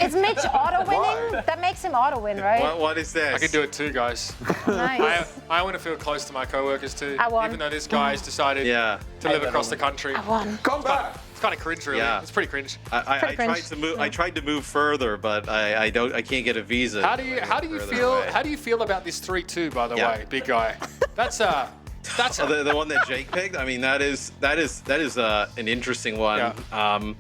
Is Mitch auto-winning? That makes him auto-win, right? What is this? I can do it too, guys. Nice. I want to feel close to my co-workers too. I won. Even though this guy's decided to live across the country. I won. Come back. It's kind of cringe, really. Yeah. It's pretty cringe. I tried to move further, but I can't get a visa. How do you feel about this 3-2, by the way, big guy? That's the one that Jake picked. I mean, that is an interesting one. Yeah.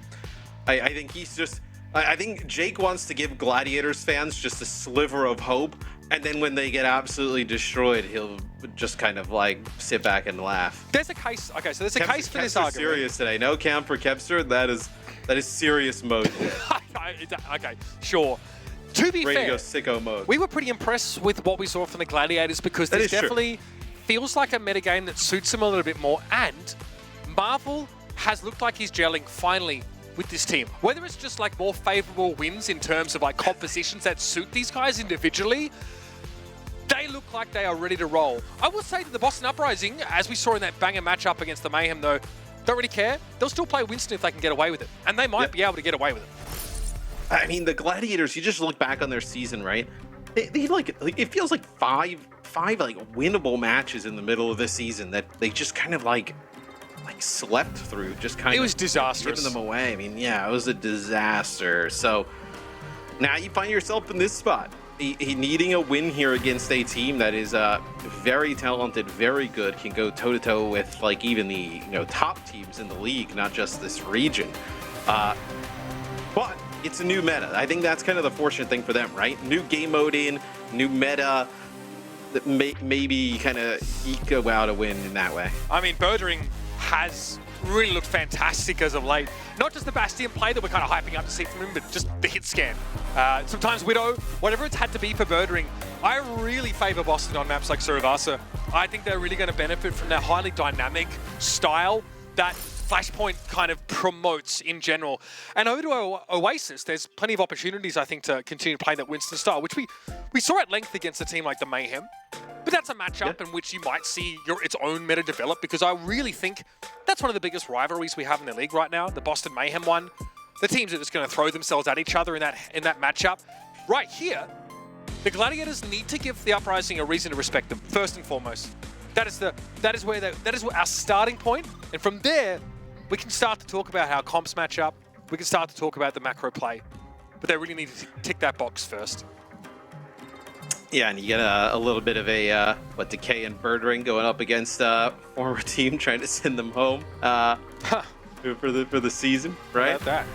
I think he's just. I think Jake wants to give Gladiators fans just a sliver of hope, and then when they get absolutely destroyed, he'll just kind of like sit back and laugh. There's a case. Okay, so there's a case for this argument. Serious today. No cam for Kepster. That is serious mode. Okay, sure. To be Ready fair, to go sicko mode. we were pretty impressed with what we saw from the Gladiators because this definitely feels like a metagame that suits him a little bit more. And Marvel has looked like he's gelling finally with this team. Whether it's just like more favorable wins in terms of like compositions that suit these guys individually, they look like they are ready to roll. I will say that the Boston Uprising, as we saw in that banger matchup against the Mayhem though, don't really care. They'll still play Winston if they can get away with it. And they might be able to get away with it. I mean, the Gladiators, you just look back on their season, right? They like it feels like five like winnable matches in the middle of the season that they just kind of like slept through, just kind of. It was disastrous. Giving them away. I mean, yeah, it was a disaster. So now you find yourself in this spot, needing a win here against a team that is very talented, very good, can go toe to toe with like even the top teams in the league, not just this region. But it's a new meta. I think that's kind of the fortunate thing for them, right? New game mode in, new meta. That maybe kind of eke out a win in that way. I mean, Birdering has really looked fantastic as of late. Not just the Bastion play that we're kind of hyping up to see from him, but just the hit scan. Sometimes Widow, whatever it's had to be for Birdering. I really favor Boston on maps like Survasa. I think they're really going to benefit from that highly dynamic style that Flashpoint kind of promotes in general. And over to Oasis, there's plenty of opportunities, I think, to continue to play that Winston style, which we saw at length against a team like the Mayhem. But that's a matchup in which you might see its own meta develop, because I really think that's one of the biggest rivalries we have in the league right now, the Boston Mayhem one. The teams are just going to throw themselves at each other in that matchup. Right here, the Gladiators need to give the Uprising a reason to respect them, first and foremost. That is our starting point, and from there, we can start to talk about how comps match up. We can start to talk about the macro play, but they really need to tick that box first. Yeah, and you get a little bit of a Decay and Birdring going up against former team trying to send them home for the season, right? About that.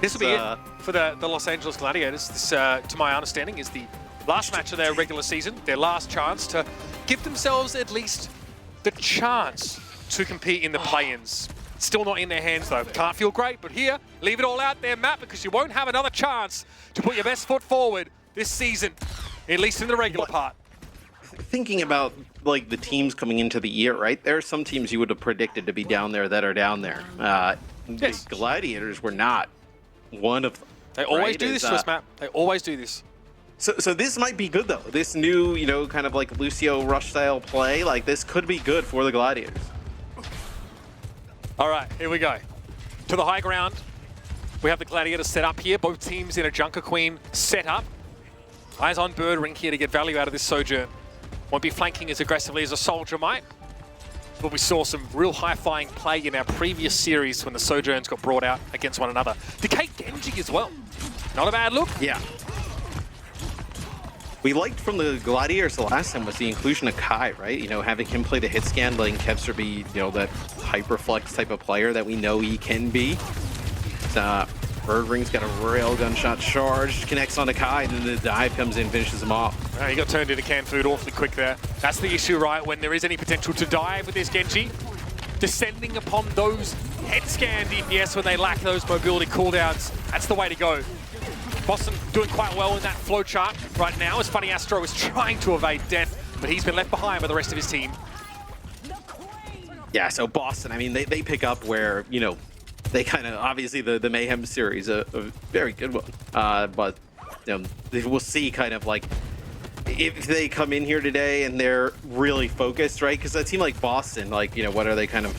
This will be it for the Los Angeles Gladiators. This, to my understanding, is the last match of their regular season, their last chance to give themselves at least the chance to compete in the play-ins. Still not in their hands though. Can't feel great, but here, leave it all out there, Matt, because you won't have another chance to put your best foot forward this season, at least in the regular part. Thinking about like the teams coming into the year, right? There are some teams you would have predicted to be down there that are down there. Yes. The Gladiators were not one of them. They always do this to us, Matt. They always do this. So this might be good though. This new, kind of like Lucio Rush style play, like this could be good for the Gladiators. All right, here we go. To the high ground. We have the Gladiators set up here. Both teams in a Junker Queen set up. Eyes on Birdring here to get value out of this Sojourn. Won't be flanking as aggressively as a Soldier might. But we saw some real high-flying play in our previous series when the Sojourns got brought out against one another. Decay Genji as well. Not a bad look. Yeah. We liked from the Gladiators the last time was the inclusion of Kai, right? Having him play the hit scan, letting Kepster be, that hyperflex type of player that we know he can be. Birdring's got a railgun shot charged, connects on to Kai, and then the dive comes in, finishes him off. He got turned into canned food awfully quick there. That's the issue, right? When there is any potential to dive with this Genji, descending upon those head scan DPS when they lack those mobility cooldowns, that's the way to go. Boston doing quite well in that flowchart right now, as Funny Astro is trying to evade death, but he's been left behind by the rest of his team. Yeah, so Boston, I mean, they pick up where, they kind of, obviously the Mayhem series, a very good one. But, we'll see kind of like, if they come in here today and they're really focused, right? Because a team like Boston, like, what are they kind of,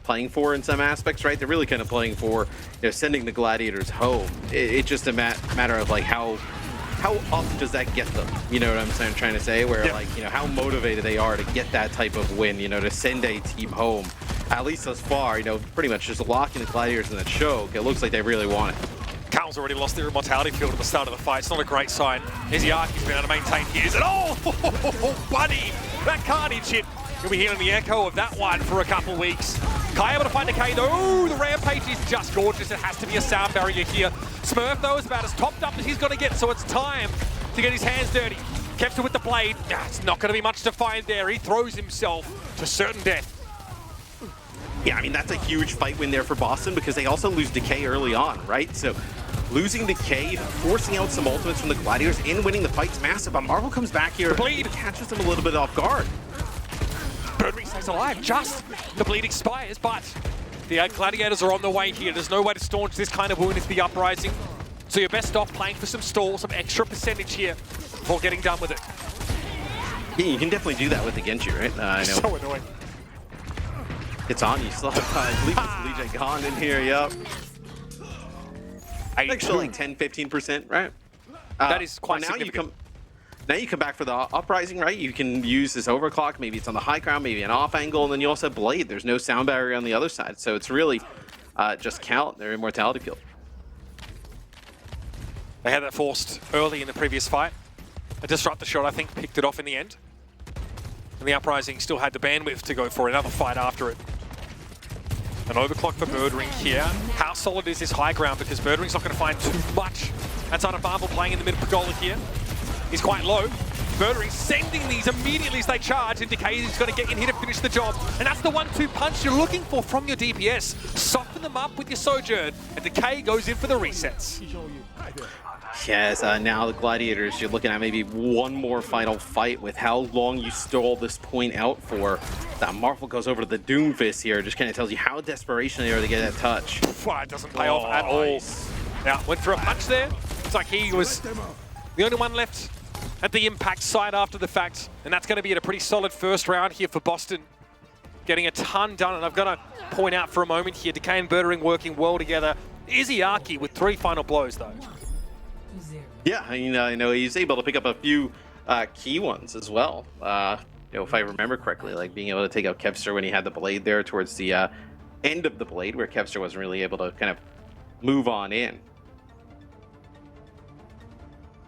playing for in some aspects, right? They're really kind of playing for, sending the Gladiators home. It's just a matter of like how up does that get them? You know what I'm trying to say? Where like, how motivated they are to get that type of win, to send a team home. At least thus far, pretty much just locking the Gladiators in the choke. It looks like they really want it. Cal's already lost their immortality field at the start of the fight. It's not a great sign. Iziaki's been able to maintain his. And oh, buddy, that carnage hit. You'll be hearing the echo of that one for a couple weeks. Kai able to find Decay though. The rampage is just gorgeous. It has to be a sound barrier here. Smurf though is about as topped up as he's going to get, so it's time to get his hands dirty. Kevster with the blade. It's not going to be much to find there. He throws himself to certain death. Yeah, I mean, that's a huge fight win there for Boston because they also lose Decay early on, right? So losing Decay, forcing out some ultimates from the Gladiators and winning the fight's massive, but Marvel comes back here and catches them a little bit off guard. Birdring stays alive, just the bleed expires, but the Gladiators are on the way here. There's no way to staunch this kind of wound into the Uprising. So you're best off playing for some stall, some extra percentage here before getting done with it. Yeah, you can definitely do that with the Genji, right? I know. So annoying. It's on you still have time. I believe it's Lee Gone in here, yep. Actually like 10-15%, right? That is quite significant. Now you come back for the Uprising, right? You can use this overclock, maybe it's on the high ground, maybe an off angle, and then you also have Blade. There's no sound barrier on the other side, so it's really just count their immortality field. They had that forced early in the previous fight. A disruptor shot, I think, picked it off in the end. And the Uprising still had the bandwidth to go for another fight after it. An overclock for Birdring here. How solid is this high ground? Because Birdring's not going to find too much outside of Marvel playing in the mid pergola here. He's quite low. Birdring sending these immediately as they charge, and Decay is going to get in here to finish the job. And that's the 1-2 punch you're looking for from your DPS. Soften them up with your Sojourn, and Decay goes in for the resets. Yes, now the Gladiators, you're looking at maybe one more final fight with how long you stole this point out for. That Marvel goes over to the Doomfist here, just kind of tells you how desperation they are to get that touch. It doesn't pay off at all. Now, went for a punch there. It's like he was the only one left at the impact side after the fact, and that's going to be at a pretty solid first round here for Boston. Getting a ton done, and I've got to point out for a moment here, Decay and Birdring working well together. Iziaki with 3 final blows, though. Yeah, I know he's able to pick up a few key ones as well. If I remember correctly, like being able to take out Kevster when he had the blade there towards the end of the blade, where Kevster wasn't really able to kind of move on in.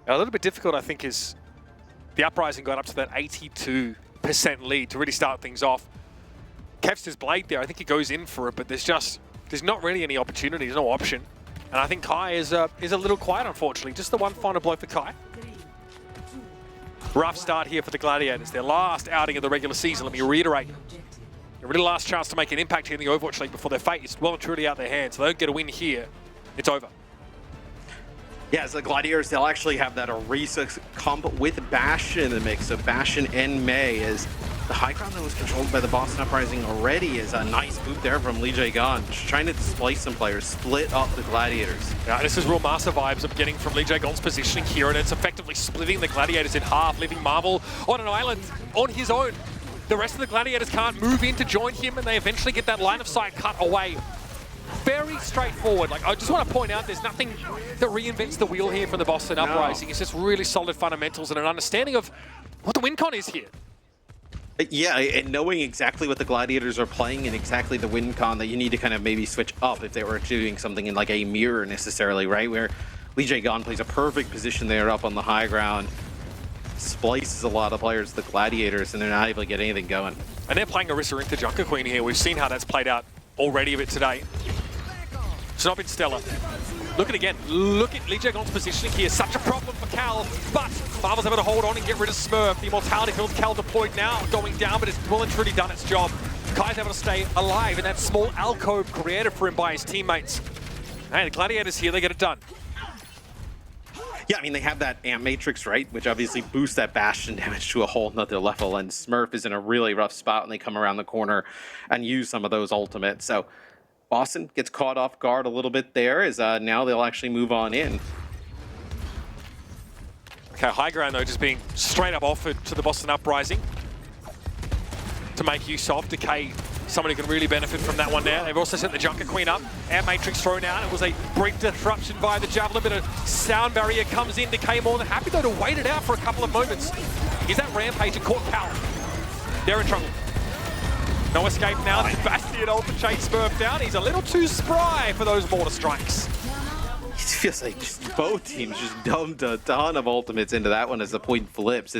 A little bit difficult, I think, is the Uprising got up to that 82% lead to really start things off. Kevster's blade there, I think he goes in for it, but there's not really any opportunity, there's no option. And I think Kai is a little quiet, unfortunately. Just the one final blow for Kai. Rough start here for the Gladiators. Their last outing of the regular season, let me reiterate. Their really last chance to make an impact here in the Overwatch League before their fate is well and truly out their hands. So they don't get a win here, it's over. Yeah, as the Gladiators, they'll actually have that Orisa comp with Bastion in the mix. So Bastion and May is the high ground that was controlled by the Boston Uprising already is a nice boot there from Lee Jae-gon. Just trying to displace some players, split up the Gladiators. Yeah, this is real master vibes I'm getting from Lee Jae-gon's positioning here, and it's effectively splitting the Gladiators in half, leaving Marvel on an island on his own. The rest of the Gladiators can't move in to join him, and they eventually get that line of sight cut away. Very straightforward. Like, I just want to point out there's nothing that reinvents the wheel here from the Boston Uprising. It's just really solid fundamentals and an understanding of what the win con is here. Yeah, and knowing exactly what the Gladiators are playing and exactly the win con that you need to kind of maybe switch up if they were doing something in like a mirror necessarily, right? Where Lee Jae-gon plays a perfect position there up on the high ground, splices a lot of players, the Gladiators, and they're not able to get anything going. And they're playing Orisa into Junker Queen here. We've seen how that's played out already a bit today. It's not been stellar. Look at again. Look at Lee Jae-gon's positioning here. Such a problem for Cal, but Marvel's able to hold on and get rid of Smurf. The immortality field Cal deployed now, going down, but it's well and truly done its job. Kai's able to stay alive in that small alcove created for him by his teammates. Hey, the Gladiators here, they get it done. Yeah, I mean, they have that Amp Matrix, right? Which obviously boosts that Bastion damage to a whole nother level, and Smurf is in a really rough spot when they come around the corner and use some of those ultimates. So Boston gets caught off guard a little bit there, as now they'll actually move on in. Okay, high ground though, just being straight up offered to the Boston Uprising to make use of. Decay someone who can really benefit from that one there. They've also sent the Junker Queen up. Air Matrix thrown out. It was a brief disruption via the Javelin. Bit of sound barrier comes in. Decay more than happy, though, to wait it out for a couple of moments. Is that Rampage and caught Cal? They're in trouble. No escape now. Sebastian ult to chase Smurf down. He's a little too spry for those mortar strikes. It feels like just both teams just dumped a ton of ultimates into that one as the point flips.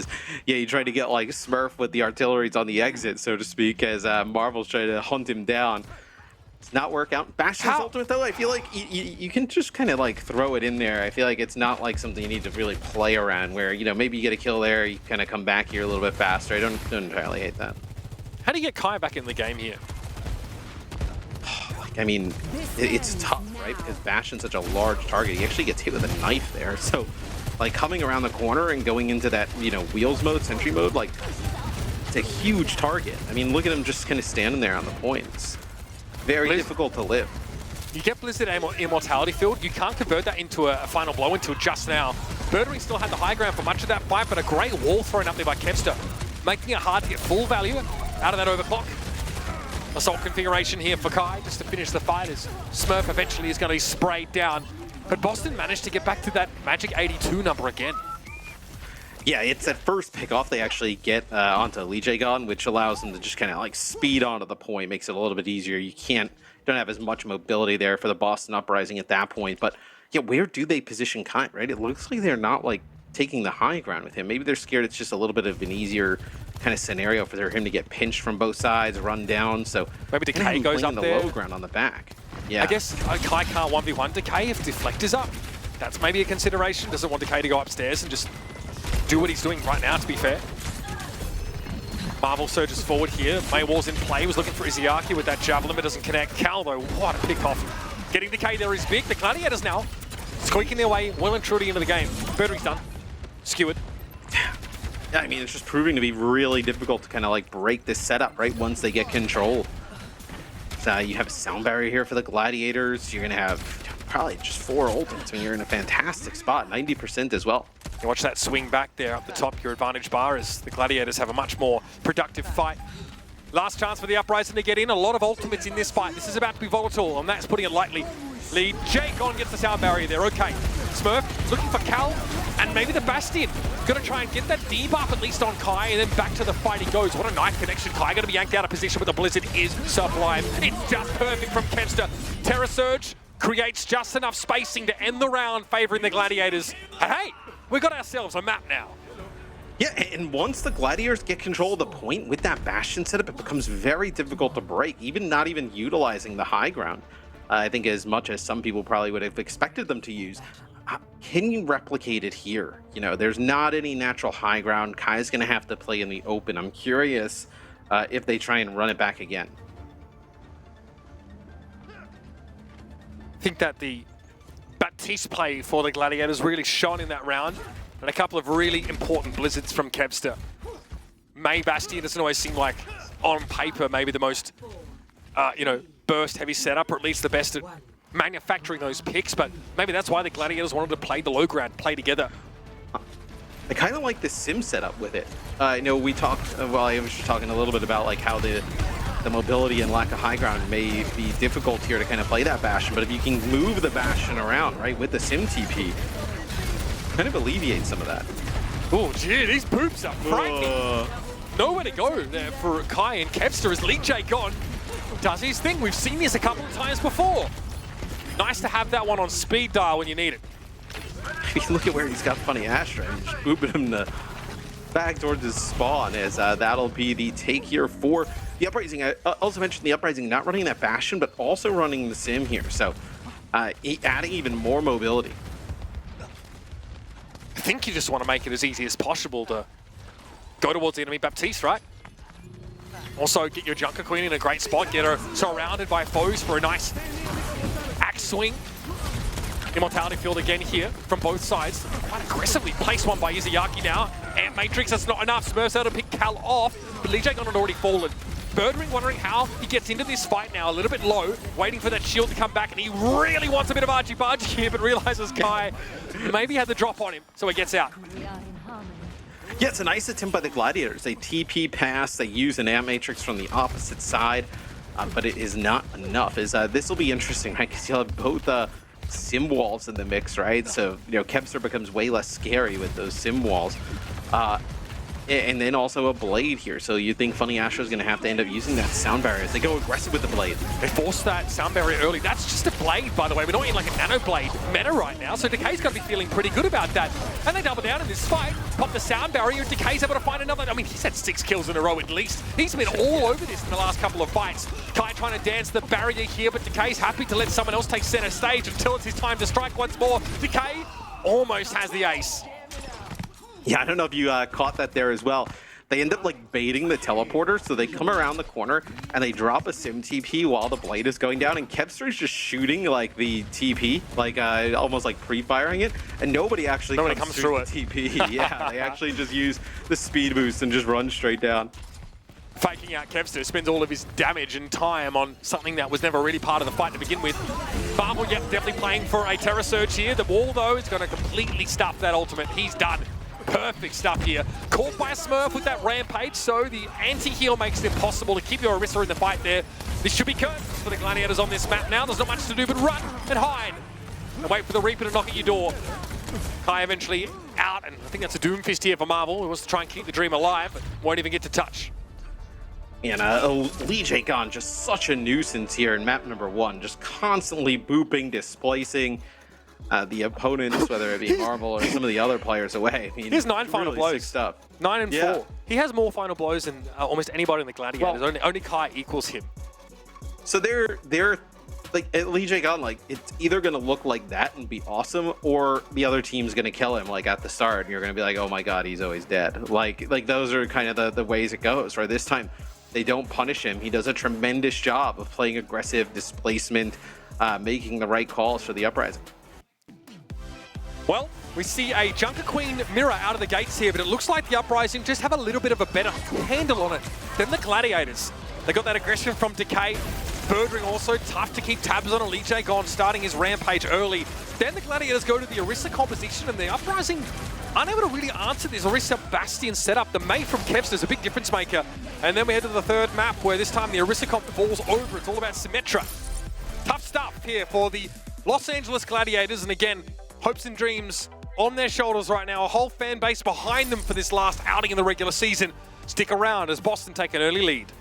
You try to get like Smurf with the artilleries on the exit, so to speak, as Marvel's trying to hunt him down. It's not work out. Bastion's ultimate, though, I feel like you can just kind of like throw it in there. I feel like it's not like something you need to really play around where, you know, maybe you get a kill there, you kind of come back here a little bit faster. I don't entirely hate that. How do you get Kai back in the game here? I mean, it's tough, right? Because Bastion's such a large target. He actually gets hit with a knife there. So, like, coming around the corner and going into that, you know, wheels mode, sentry mode, like, it's a huge target. I mean, look at him just kind of standing there on the point. It's very difficult to live. You get Blizzard Immortality Field. You can't convert that into a final blow until just now. Birdering still had the high ground for much of that fight, but a great wall thrown up there by Kevster, making it hard to get full value out of that overclock. Assault configuration here for Kai just to finish the fight as Smurf eventually is going to be sprayed down. But Boston managed to get back to that magic 82 number again. Yeah, it's that first pick-off they actually get onto Lee Jae-gon, which allows them to just kind of like speed onto the point, makes it a little bit easier. You don't have as much mobility there for the Boston Uprising at that point. But yeah, where do they position Kai, right? It looks like they're not like taking the high ground with him. Maybe they're scared it's just a little bit of an easier kind of scenario for him to get pinched from both sides, run down. So maybe Decay goes up the there. Low ground on the back. Yeah, I guess Kai can't 1v1 Decay if Deflector's up. That's maybe a consideration. Doesn't want Decay to go upstairs and just do what he's doing right now, to be fair. Marvel surges forward here. Maywall's in play. Was looking for Izayaki with that Javelin, but doesn't connect. Cal, though, what a pick-off. Getting Decay there is big. The Gladiators now squeaking their way well and truly into the game. Birdring's done. Skewered. Yeah, I mean, it's just proving to be really difficult to kind of like break this setup, right? Once they get control. So you have a sound barrier here for the Gladiators. You're going to have probably just 4 ultimates. I mean, you're in a fantastic spot, 90% as well. You watch that swing back there up the top, your advantage bar, as the Gladiators have a much more productive fight. Last chance for the Uprising to get in. A lot of ultimates in this fight. This is about to be volatile, and that's putting it lightly. Lee Jae-gon gets the sound barrier there. Okay. Smurf looking for Cal, and maybe the Bastion. Gonna try and get that debuff at least on Kai, and then back to the fight he goes. What a nice connection. Kai gonna be yanked out of position, but the Blizzard is sublime. It's just perfect from Kevster. Terra Surge creates just enough spacing to end the round, favoring the Gladiators. And hey, we've got ourselves a map now. Yeah, and once the Gladiators get control of the point with that Bastion setup, it becomes very difficult to break, not even utilizing the high ground. I think as much as some people probably would have expected them to use. Can you replicate it here? You know, there's not any natural high ground. Kai's going to have to play in the open. I'm curious if they try and run it back again. I think that the Baptiste play for the Gladiators really shone in that round, and a couple of really important blizzards from Kevster. May Bastion doesn't always seem like, on paper, maybe the most, burst-heavy setup, or at least the best at manufacturing those picks, but maybe that's why the Gladiators wanted to play the low ground, play together. I kind of like the sim setup with it. I know we talked, well, I was just talking a little bit about like how the mobility and lack of high ground may be difficult here to kind of play that Bastion, but if you can move the Bastion around, right, with the sim TP, kind of alleviates some of that. Oh, gee, these poops are frightening. Nowhere to go there for Kai and Kevster as Lee Jae-gon does his thing. We've seen this a couple of times before. Nice to have that one on speed dial when you need it. Look at where he's got Funny Ashtray. Just booping him back towards his spawn as that'll be the take here for the Uprising. I also mentioned the Uprising not running that Bastion, but also running the Sim here. So adding even more mobility. I think you just want to make it as easy as possible to go towards the enemy Baptiste, right? Also, get your Junker Queen in a great spot. Get her surrounded by foes for a nice axe swing. Immortality field again here from both sides. Quite aggressively placed one by Izayaki now. And Matrix, that's not enough. Smurf's able to pick Cal off, but Lee Jae-gon had already fallen. Birdring wondering how he gets into this fight now, a little bit low, waiting for that shield to come back, and he really wants a bit of argy-bargy here, but realizes Kai maybe had the drop on him, so he gets out. Yeah, it's a nice attempt by the Gladiators. They TP pass, they use an Amp Matrix from the opposite side. but it is not enough. This will be interesting, right? Because you'll have both sim walls in the mix, right? So, Kevster becomes way less scary with those sim walls. And then also a blade here. So you think Funny Astro is going to have to end up using that sound barrier as they go aggressive with the blade. They forced that sound barrier early. That's just a blade, by the way. We're not in like a nano blade meta right now, so Decay's got to be feeling pretty good about that. And they double down in this fight, pop the sound barrier, and Decay's able to find another. I mean, he's had 6 kills in a row at least. He's been all over this in the last couple of fights. Kai trying to dance the barrier here, but Decay's happy to let someone else take center stage until it's his time to strike once more. Decay almost has the ace. Yeah, I don't know if you caught that there as well. They end up like baiting the teleporter, so they come around the corner and they drop a sim TP while the blade is going down, and Kevster's just shooting like the TP, like almost like pre-firing it, and nobody actually comes through the TP. Yeah, they actually just use the speed boost and just run straight down. Faking out Kevster, spends all of his damage and time on something that was never really part of the fight to begin with. Marvel, yep, definitely playing for a Terror Surge here. The wall, though, is going to completely stuff that ultimate. He's done. Perfect stuff here. Caught by a Smurf with that Rampage, so the anti-heal makes it impossible to keep your Orisa in the fight there. This should be curtains for the Gladiators on this map now. There's not much to do but run and hide and wait for the Reaper to knock at your door. Kai eventually out, and I think that's a Doom Fist here for Marvel, who wants to try and keep the dream alive, but won't even get to touch. And Lee Jae-gon, just such a nuisance here in map number 1, just constantly booping, displacing the opponents, whether it be Marvel or some of the other players away. I mean, he has 9 final blows. 9 and 4. He has more final blows than almost anybody in the Gladiators. Well, only Kai equals him. So they're like at Lee Jae-gon, like it's either gonna look like that and be awesome, or the other team's gonna kill him like at the start, and you're gonna be like, oh my god, he's always dead. Like those are kind of the ways it goes. Right, this time they don't punish him. He does a tremendous job of playing aggressive displacement, making the right calls for the Uprising. Well, we see a Junker Queen mirror out of the gates here, but it looks like the Uprising just have a little bit of a better handle on it than the Gladiators. They got that aggression from Decay. Birdring also tough to keep tabs on. Lee Jae-gon starting his Rampage early. Then the Gladiators go to the Orisa composition, and the Uprising unable to really answer this Orisa Bastion setup. The Mei from Kevster is a big difference maker. And then we head to the third map, where this time the Orisa comp falls over. It's all about Symmetra. Tough stuff here for the Los Angeles Gladiators, and again, hopes and dreams on their shoulders right now. A whole fan base behind them for this last outing in the regular season. Stick around as Boston take an early lead.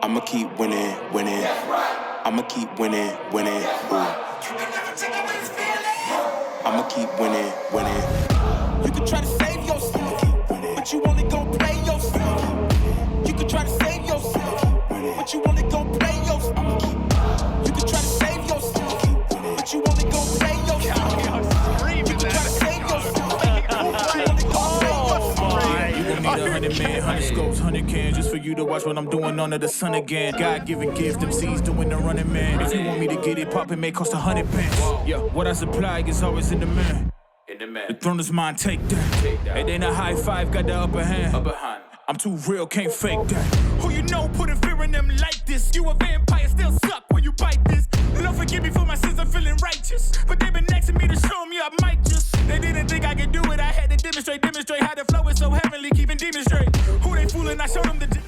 I'ma keep winning, winning. I'ma keep winning, winning. Ooh. I'ma keep winning, winning. You can try to save yourself, but you only gon' play yourself. You can try to save yourself, but you only gon' play yourself. You can try to save yourself, but you only gon' play yourself. You can try to save yourself, but you only gon' play yourself. You gon' need 100 men, 100 scopes, 100 cans just for you to watch what I'm doing under the sun again. God-given gift, them C's doing the running man. If you want me to get it poppin', may cost 100 bands. Yeah, what I supply is always in demand. The throne is mine, take that. It ain't a high five, got the upper hand. I'm too real, can't fake that. Who you know putting fear in them like this? You a vampire, still suck when you bite this. Lord forgive me for my sins, I'm feeling righteous. But they been next to me to show me I might just. They didn't think I could do it, I had to demonstrate how the flow is so heavenly, keeping demons straight. Who they fooling, I showed them the...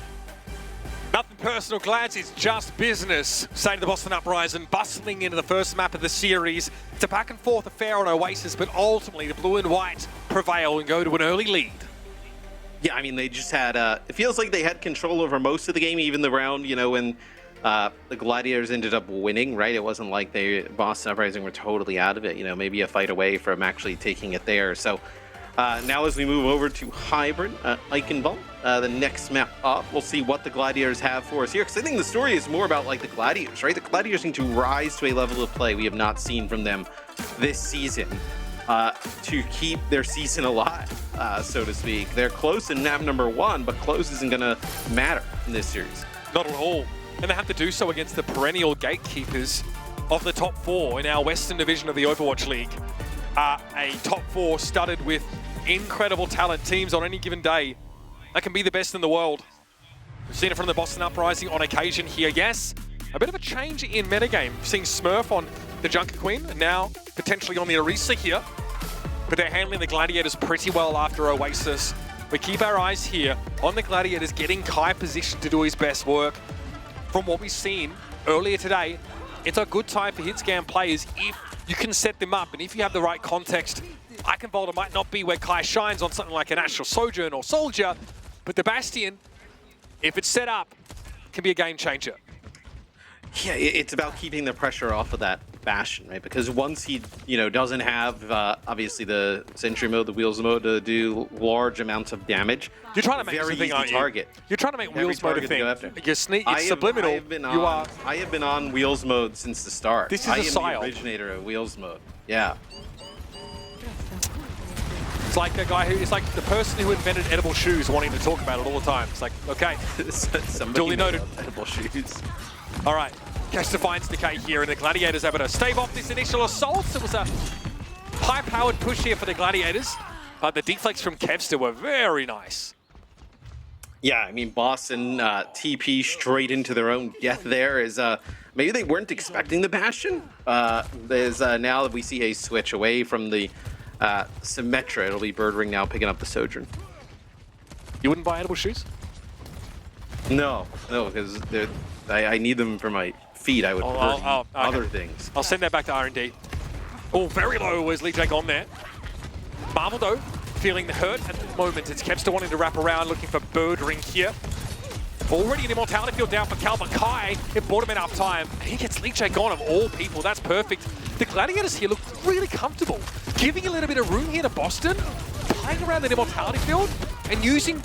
Nothing personal, Glads, it's just business. Saying the Boston Uprising, bustling into the first map of the series. It's a back and forth affair on Oasis, but ultimately the blue and white prevail and go to an early lead. Yeah, I mean, they just had, it feels like they had control over most of the game, even the round, you know, when the Gladiators ended up winning, right? It wasn't like Boston Uprising were totally out of it, you know, maybe a fight away from actually taking it there. So now as we move over to Hybrid, Eichenwald, the next map up, we'll see what the Gladiators have for us here, because I think the story is more about, like, the Gladiators, right? The Gladiators need to rise to a level of play we have not seen from them this season. To keep their season alive, so to speak. They're close in map number 1, but close isn't going to matter in this series. Not at all. And they have to do so against the perennial gatekeepers of the top 4 in our Western division of the Overwatch League. A top 4 studded with incredible talent, teams on any given day that can be the best in the world. We've seen it from the Boston Uprising on occasion here. Yes, a bit of a change in metagame. Seeing Smurf on the Junker Queen, and now potentially on the Orisa here. But they're handling the Gladiators pretty well after Oasis. We keep our eyes here on the Gladiators, getting Kai positioned to do his best work. From what we've seen earlier today, it's a good time for hit-scan players if you can set them up, and if you have the right context. Eichenwald might not be where Kai shines on something like an Astral Sojourn or Soldier, but the Bastion, if it's set up, can be a game changer. Yeah, it's about keeping the pressure off of that Bastion, right? Because once he, you know, doesn't have, obviously, the Sentry mode, the Wheels mode to do large amounts of damage, you're trying to make very something, easy target. You're trying to make Wheels mode a thing. You're subliminal. I have been on Wheels mode since the start. This is a psyop. I am the originator of Wheels mode. Yeah. It's like a guy who, it's like the person who invented edible shoes wanting to talk about it all the time. It's like, okay, duly noted. Edible shoes. All right, Cash Defiance Decay here, and the Gladiators able to stave off this initial assault. It was a high-powered push here for the Gladiators, but the deflects from Kevster were very nice. Yeah, I mean, Boston TP straight into their own death there is, maybe they weren't expecting the Bastion. There's now that we see a switch away from the Symmetra, it'll be Birdring now picking up the Sojourn. You wouldn't buy edible shoes? No, because I need them for my feet. I would prefer other things. I'll send that back to R&D. Oh, very low was Lee Jake on there. Marvel, though, feeling the hurt at the moment. It's Kevster wanting to wrap around, looking for Birdring here. Already an Immortality Field down for Cal, but Kai, it bought him enough time. And he gets Lee Jake on of all people. That's perfect. The Gladiators here look really comfortable, giving a little bit of room here to Boston, playing around the Immortality Field, and using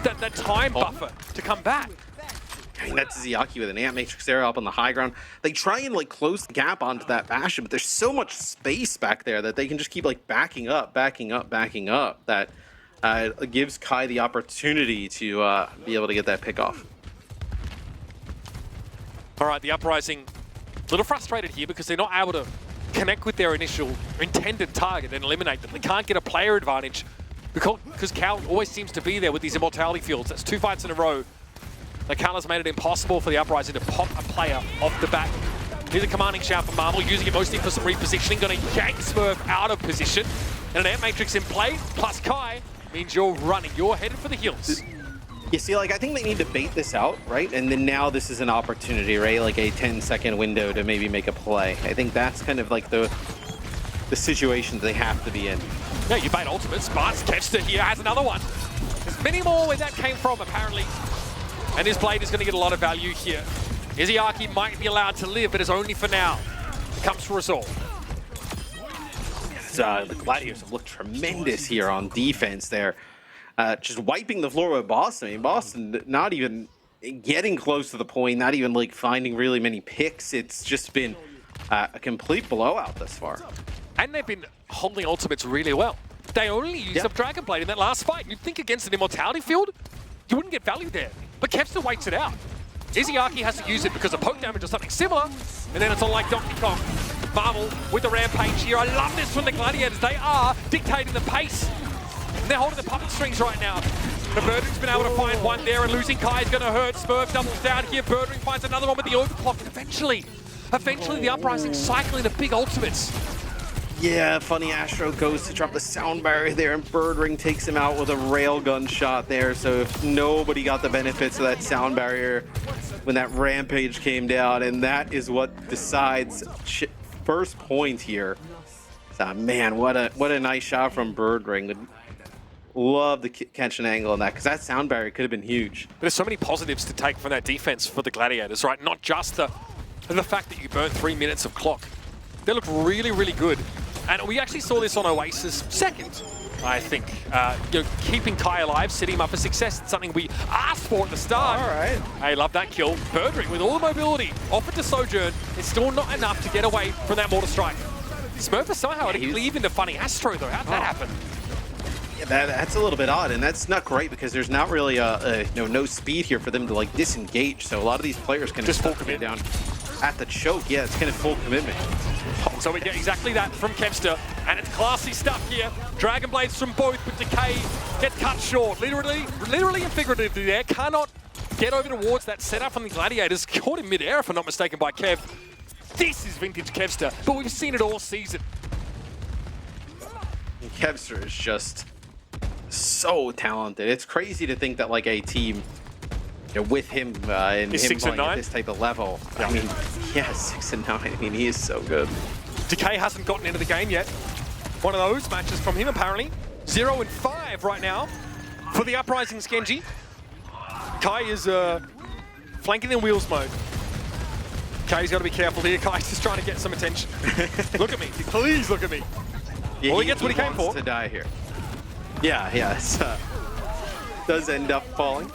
that time buffer to come back. I mean, that's Ziaki with an Ant Matrix there up on the high ground. They try and, like, close the gap onto that Bastion, but there's so much space back there that they can just keep, like, backing up, that gives Kai the opportunity to be able to get that pick off. All right, the Uprising a little frustrated here because they're not able to connect with their initial intended target and eliminate them. They can't get a player advantage because Cal always seems to be there with these Immortality Fields. That's 2 fights in a row. Like, Cal has made it impossible for the Uprising to pop a player off the back. Here's a commanding shout from Marvel, using it mostly for some repositioning. Going to yank Smurf out of position. And an Ant Matrix in play, plus Kai, means you're running. You're headed for the hills. You see, like, I think they need to bait this out, right? And then now this is an opportunity, right? Like a 10-second window to maybe make a play. I think that's kind of like the situation they have to be in. Yeah, you bait ultimates. Sparks Kevster here has another one. There's many more where that came from, apparently. And his blade is going to get a lot of value here. Izzyaki might be allowed to live, but it's only for now. It comes for us all. The Gladiators have looked tremendous here on defense there. Just wiping the floor with Boston. I mean, Boston not even getting close to the point, not even like finding really many picks. It's just been a complete blowout thus far. And they've been holding ultimates really well. They only used up Dragon Blade in that last fight. You'd think against an Immortality field, you wouldn't get value there. But Kevster waits it out. Izzyaki has to use it because of poke damage or something similar, and then it's all like Donkey Kong. Marvel with the rampage here. I love this from the Gladiators. They are dictating the pace. And they're holding the puppet strings right now. The Birdring's been able to find one there, and losing Kai is going to hurt. Smurf doubles down here. Birdring finds another one with the overclock, and eventually the Uprising cycling the big ultimates. Yeah, funny Astro goes to drop the sound barrier there, and Birdring takes him out with a railgun shot there. So if nobody got the benefits of that sound barrier when that rampage came down, and that is what decides first point here. So, man, what a nice shot from Birdring. Love the catch and angle on that, because that sound barrier could have been huge. There's so many positives to take from that defense for the Gladiators, right? Not just the fact that you burnt 3 minutes of clock. They look really, really good. And we actually saw this on Oasis second, I think. Keeping Kai alive, setting him up for success. It's something we asked for at the start. All right. I love that kill. Birdring with all the mobility offered to Sojourn. It's still not enough to get away from that mortar strike. Smurf is somehow able to cleave into Funny Astro, though. How'd that happen? Yeah, that's a little bit odd, and that's not great because there's not really no speed here for them to like disengage. So a lot of these players can just full commit down at the choke. Yeah, it's kind of full commitment. So we get exactly that from Kevster, and it's classy stuff here. Dragon Blades from both, but Decay gets cut short. Literally and figuratively there. Cannot get over towards that setup from the Gladiators. Caught in mid-air, if I'm not mistaken, by Kev. This is vintage Kevster, but we've seen it all season. Kevster is just so talented. It's crazy to think that like a team with him and him 6 and 9 at this type of level. I mean, yeah, 6 and 9. I mean, he is so good. Decay hasn't gotten into the game yet. One of those matches from him, apparently. 0 and 5 right now for the Uprising Skenji. Kai is flanking in wheels mode. Kai's got to be careful here. Kai's just trying to get some attention. Look at me. Please look at me. Yeah, well, he gets what he came for. To die here. Yeah, it's, does end up falling.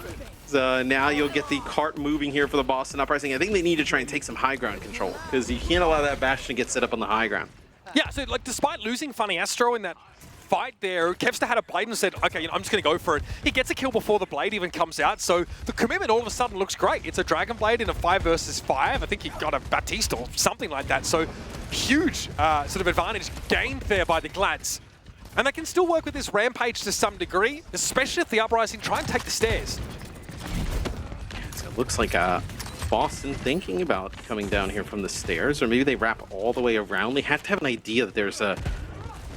So now you'll get the cart moving here for the Boston Uprising. I think they need to try and take some high ground control because you can't allow that Bastion to get set up on the high ground. Yeah, so like despite losing Funny Astro in that fight there, Kevster had a blade and said, okay, I'm just going to go for it. He gets a kill before the blade even comes out, so the commitment all of a sudden looks great. It's a Dragon Blade in a 5 versus 5. I think he got a Baptiste or something like that, so huge sort of advantage gained there by the Glads. And they can still work with this Rampage to some degree, especially if the Uprising try and take the stairs. So it looks like Boston thinking about coming down here from the stairs, or maybe they wrap all the way around. They have to have an idea that there's a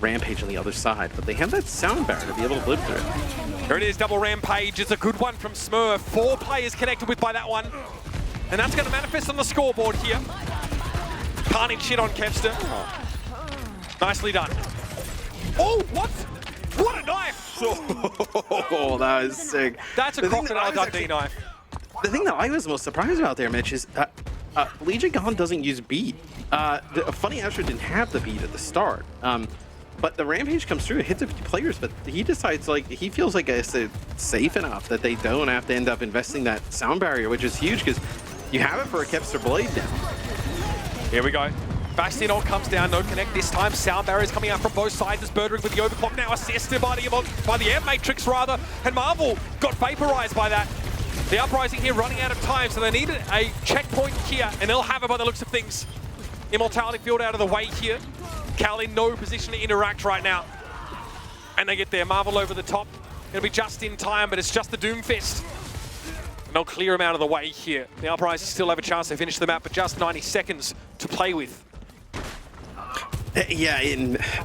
Rampage on the other side, but they have that sound barrier to be able to live through it. There it is, double Rampage. It's a good one from Smurf. 4 players connected with by that one. And that's going to manifest on the scoreboard here. Carnage shit on Kevster. Nicely done. Oh, what? What a knife! Oh, that was sick. That's a Crocodile Dundee knife. The thing that I was most surprised about there, Mitch, is Legion Gone doesn't use beat. Funny Astro didn't have the beat at the start. But the Rampage comes through, it hits a few players, but he decides like, he feels like it's safe enough that they don't have to end up investing that sound barrier, which is huge because you have it for a Kevster Blade now. Here we go. Bastion all comes down, no connect this time. Sound barriers coming out from both sides as Birdring with the overclock now assisted by the Air Matrix rather, and Marvel got vaporized by that. The Uprising here running out of time, so they needed a checkpoint here, and they'll have it by the looks of things. Immortality field out of the way here. Cal in no position to interact right now. And they get there, Marvel over the top. It'll be just in time, but it's just the Doomfist. And they'll clear him out of the way here. The Uprising still have a chance to finish the map, but just 90 seconds to play with. Yeah,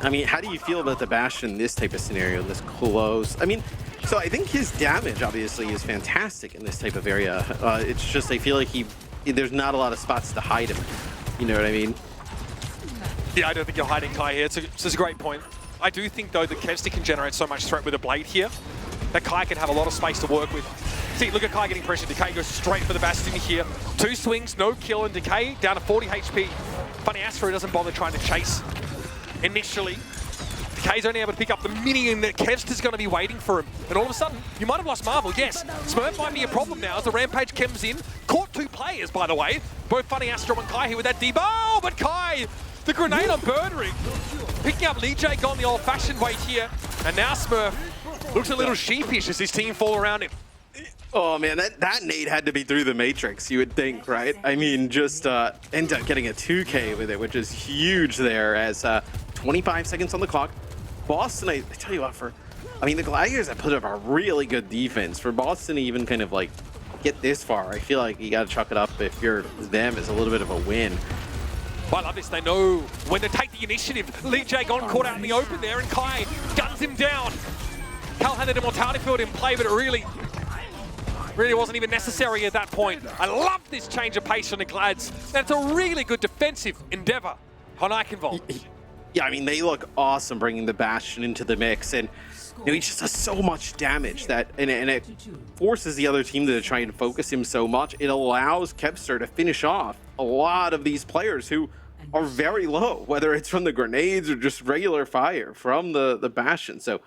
I mean, how do you feel about the Bastion in this type of scenario, this close? I mean, so I think his damage obviously is fantastic in this type of area. It's just I feel like there's not a lot of spots to hide him. You know what I mean? Yeah, I don't think you're hiding Kai here. It's a great point. I do think, though, that Kevster can generate so much threat with a blade here that Kai can have a lot of space to work with. See, look at Kai getting pressure. Decay goes straight for the Bastion here. 2 swings, no kill, and Decay down to 40 HP. Funny, Astro doesn't bother trying to chase initially. Decay's only able to pick up the mini, and Kevster's going to be waiting for him. And all of a sudden, you might have lost Marvel, yes. Smurf might be a problem now as the Rampage comes in. Caught 2 players, by the way. Both Funny, Astro, and Kai here with that deep. Oh, but Kai, the grenade on Birdring. Picking up Lee J gone the old-fashioned way here. And now Smurf looks a little sheepish as his team fall around him. Oh man, that nade had to be through the Matrix, you would think, right? I mean, just end up getting a 2K with it, which is huge there as 25 seconds on the clock. Boston, I tell you what, the Gladiators have put up a really good defense. For Boston to even kind of like get this far, I feel like you got to chuck it up if you're them as a little bit of a win. Well, I love this. They know when to take the initiative. Lee J gone caught out in the open there, and Kai guns him down. Cal had an immortality field in play, but it really wasn't even necessary at that point. I love this change of pace from the Glads. That's a really good defensive endeavor on Eichenwald. Yeah, I mean, they look awesome bringing the Bastion into the mix, and he just does so much damage that, and it forces the other team to try and focus him so much. It allows Kevster to finish off a lot of these players who are very low, whether it's from the grenades or just regular fire from the Bastion. So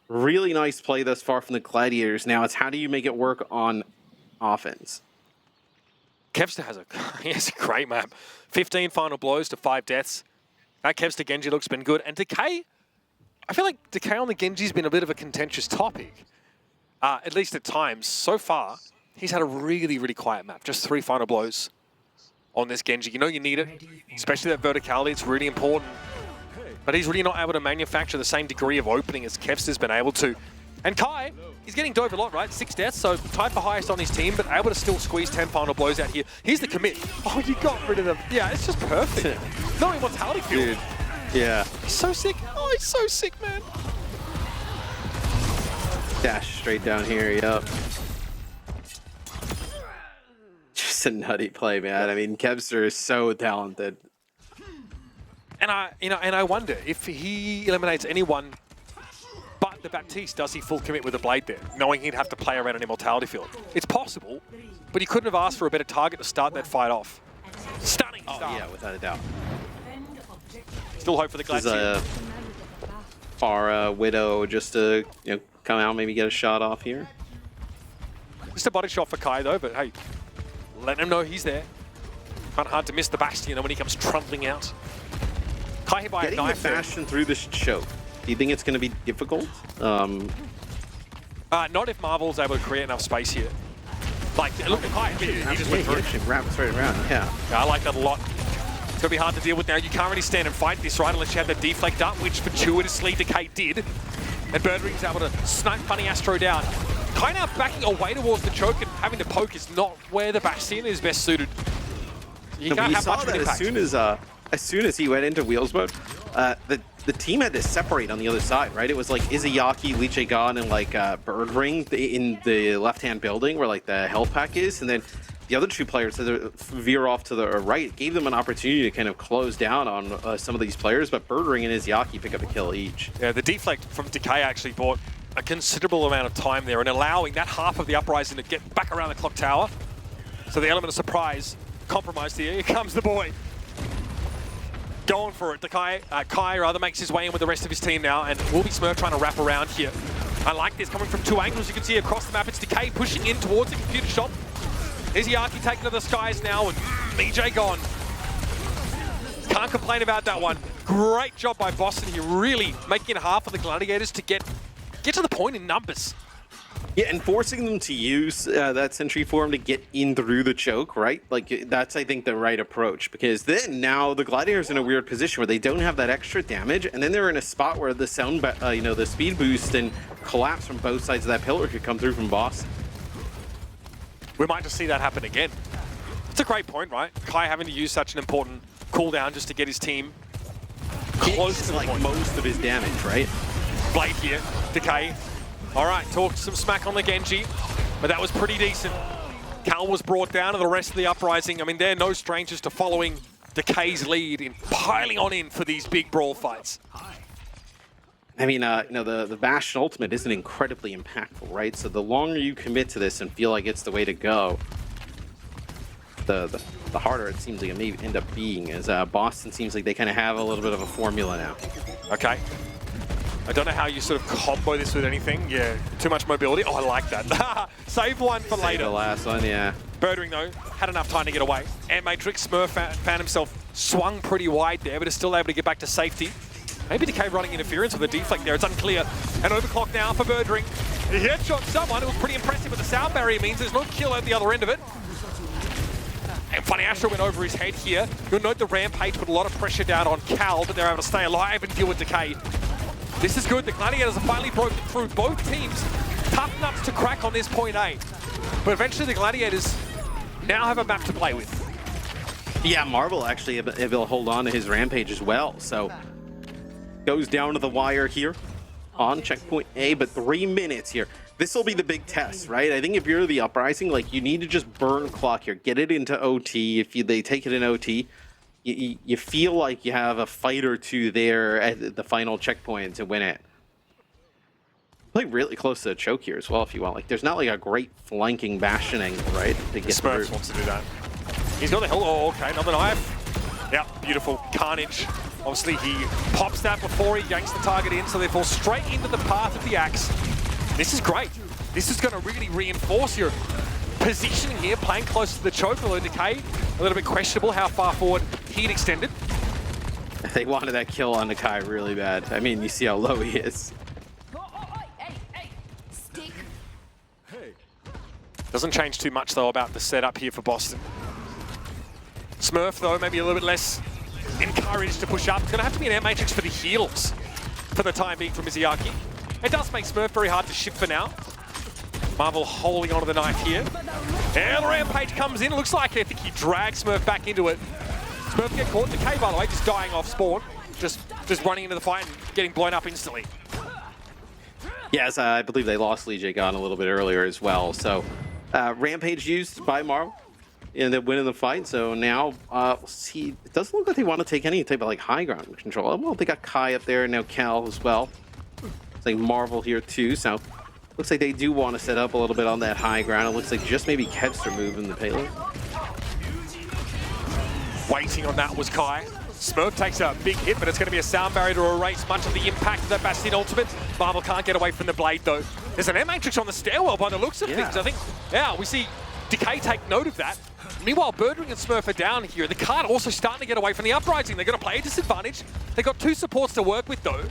really nice play thus far from the Gladiators. Now it's how do you make it work on offense? Kevster has a great map. 15 final blows to 5 deaths. That Kevster Genji looks been good. And Decay, I feel like Decay on the Genji's been a bit of a contentious topic. At least at times. So far, he's had a really, really quiet map. Just 3 final blows on this Genji. You know you need it, especially that verticality. It's really important. But he's really not able to manufacture the same degree of opening as Kevster's been able to. And Kai, he's getting dove a lot, right? 6 deaths, so tied for highest on his team, but able to still squeeze 10 final blows out here. Here's the commit. Oh, you got rid of them. Yeah, it's just perfect. No immortality field. Dude, yeah. He's so sick. Oh, he's so sick, man. Dash straight down here, yep. Just a nutty play, man. I mean, Kevster is so talented. And I wonder if he eliminates anyone but the Baptiste, does he full commit with a blade there, knowing he'd have to play around an immortality field? It's possible, but he couldn't have asked for a better target to start that fight off. Stunning start. Oh, yeah, without a doubt. Still hope for the Gladiators. Far Widow just to come out, maybe get a shot off here. Just a body shot for Kai though, but hey, let him know he's there. Kind of hard to miss the Bastion when he comes trundling out. Kai hit by getting a knife. The Bastion through this choke. Do you think it's going to be difficult? Not if Marvel's able to create enough space here. Like, look at Kai. He just went through. Actually wraps right around. Yeah. I like that a lot. It's going to be hard to deal with now. You can't really stand and fight this, right? Unless you have the deflect up, which fortuitously Decay did. And Birdring's able to snipe Funny Astro down. Kai now backing away towards the choke and having to poke is not where the Bastion is best suited. You can't have much of an impact. As soon as he went into wheels mode, the team had to separate on the other side, right? It was like Izayaki, Lee Jae-gon, and like Birdring in the left-hand building where like the health pack is, and then the other 2 players had to veer off to the right. It gave them an opportunity to kind of close down on some of these players, but Birdring and Izayaki pick up a kill each. Yeah, the deflect from Decay actually bought a considerable amount of time there and allowing that half of the Uprising to get back around the clock tower. So the element of surprise compromised here. Here comes the boy. Going for it. Kai rather makes his way in with the rest of his team now, and will be Smurf trying to wrap around here. I like this coming from 2 angles. You can see across the map, it's Decay pushing in towards the computer shop. Izayaki taking to the skies now, and EJ gone. Can't complain about that one. Great job by Boston here, really making it hard for the Gladiators to get to the point in numbers. Yeah, and forcing them to use that sentry form to get in through the choke, right? Like, that's, I think, the right approach. Because then, now, the Gladiators in a weird position where they don't have that extra damage, and then they're in a spot where the sound, the speed boost and collapse from both sides of that pillar could come through from Boston. We might just see that happen again. It's a great point, right? Kai having to use such an important cooldown just to get his team close to like point. Most of his damage, right? Blade here, Decay. All right, talked some smack on the Genji, but that was pretty decent. Cal was brought down and the rest of the Uprising. I mean, they're no strangers to following Decay's lead in piling on in for these big brawl fights. I mean, you know, the Bastion ultimate isn't incredibly impactful, right? So the longer you commit to this and feel like it's the way to go, the harder it seems like it may end up being, as Boston seems like they kind of have a little bit of a formula now. Okay. I don't know how you sort of combo this with anything. Yeah, too much mobility. Oh, I like that. Save one for later. The last one, yeah. Birdering, though, had enough time to get away. And Matrix Smurf found himself swung pretty wide there, but is still able to get back to safety. Maybe Decay running interference with a deflect there. It's unclear. And overclock now for Birdering. He headshot someone. It was pretty impressive, but the sound barrier means there's no kill at the other end of it. And Funny Astro went over his head here. You'll note the Rampage put a lot of pressure down on Cal, but they're able to stay alive and deal with Decay. This is good. The Gladiators have finally broken through. Both teams tough nuts to crack on this point A. But eventually the Gladiators now have a map to play with. Yeah, Marvel actually able to hold on to his Rampage as well. So goes down to the wire here on checkpoint A, but 3 minutes here. This will be the big test, right? I think if you're the Uprising, like, you need to just burn clock here, get it into OT. If they take it in OT, you feel like you have a fight or two there at the final checkpoint to win it. Play really close to a choke here as well if you want. Like, there's not like a great flanking Bastion angle, right? To get Spurs wants to do that. He's got the hill. Oh, okay, another knife. Yeah, beautiful. Carnage. Obviously, he pops that before he yanks the target in, so they fall straight into the path of the axe. This is great. This is going to really reinforce your positioning here, playing close to the choke, although Decay, a little bit questionable how far forward he'd extended. They wanted that kill on Decay really bad. I mean, you see how low he is. Doesn't change too much, though, about the setup here for Boston. Smurf, though, maybe a little bit less encouraged to push up. It's going to have to be an air matrix for the heals for the time being from Izayaki. It does make Smurf very hard to shift for now. Marvel holding onto the knife here. And the Rampage comes in. Looks like I think he drags Smurf back into it. Smurf get caught. Decay, by the way, just dying off spawn. Just running into the fight and getting blown up instantly. Yes, I believe they lost Lee Jae-gon a little bit earlier as well. So Rampage used by Marvel and then winning the fight. So now, see, it doesn't look like they want to take any type of like high ground control. Well, they got Kai up there and now Cal as well. It's like Marvel here too. So looks like they do want to set up a little bit on that high ground. It looks like just maybe Kevster moving the payload. Waiting on that was Kai. Smurf takes a big hit, but it's going to be a sound barrier to erase much of the impact of that Bastion ultimate. Marvel can't get away from the blade, though. There's an M-Matrix on the stairwell by the looks of things. I think, yeah, we see Decay take note of that. Meanwhile, Birdering and Smurf are down here. The card also starting to get away from the Uprising. They're going to play a disadvantage. They've got 2 supports to work with, though.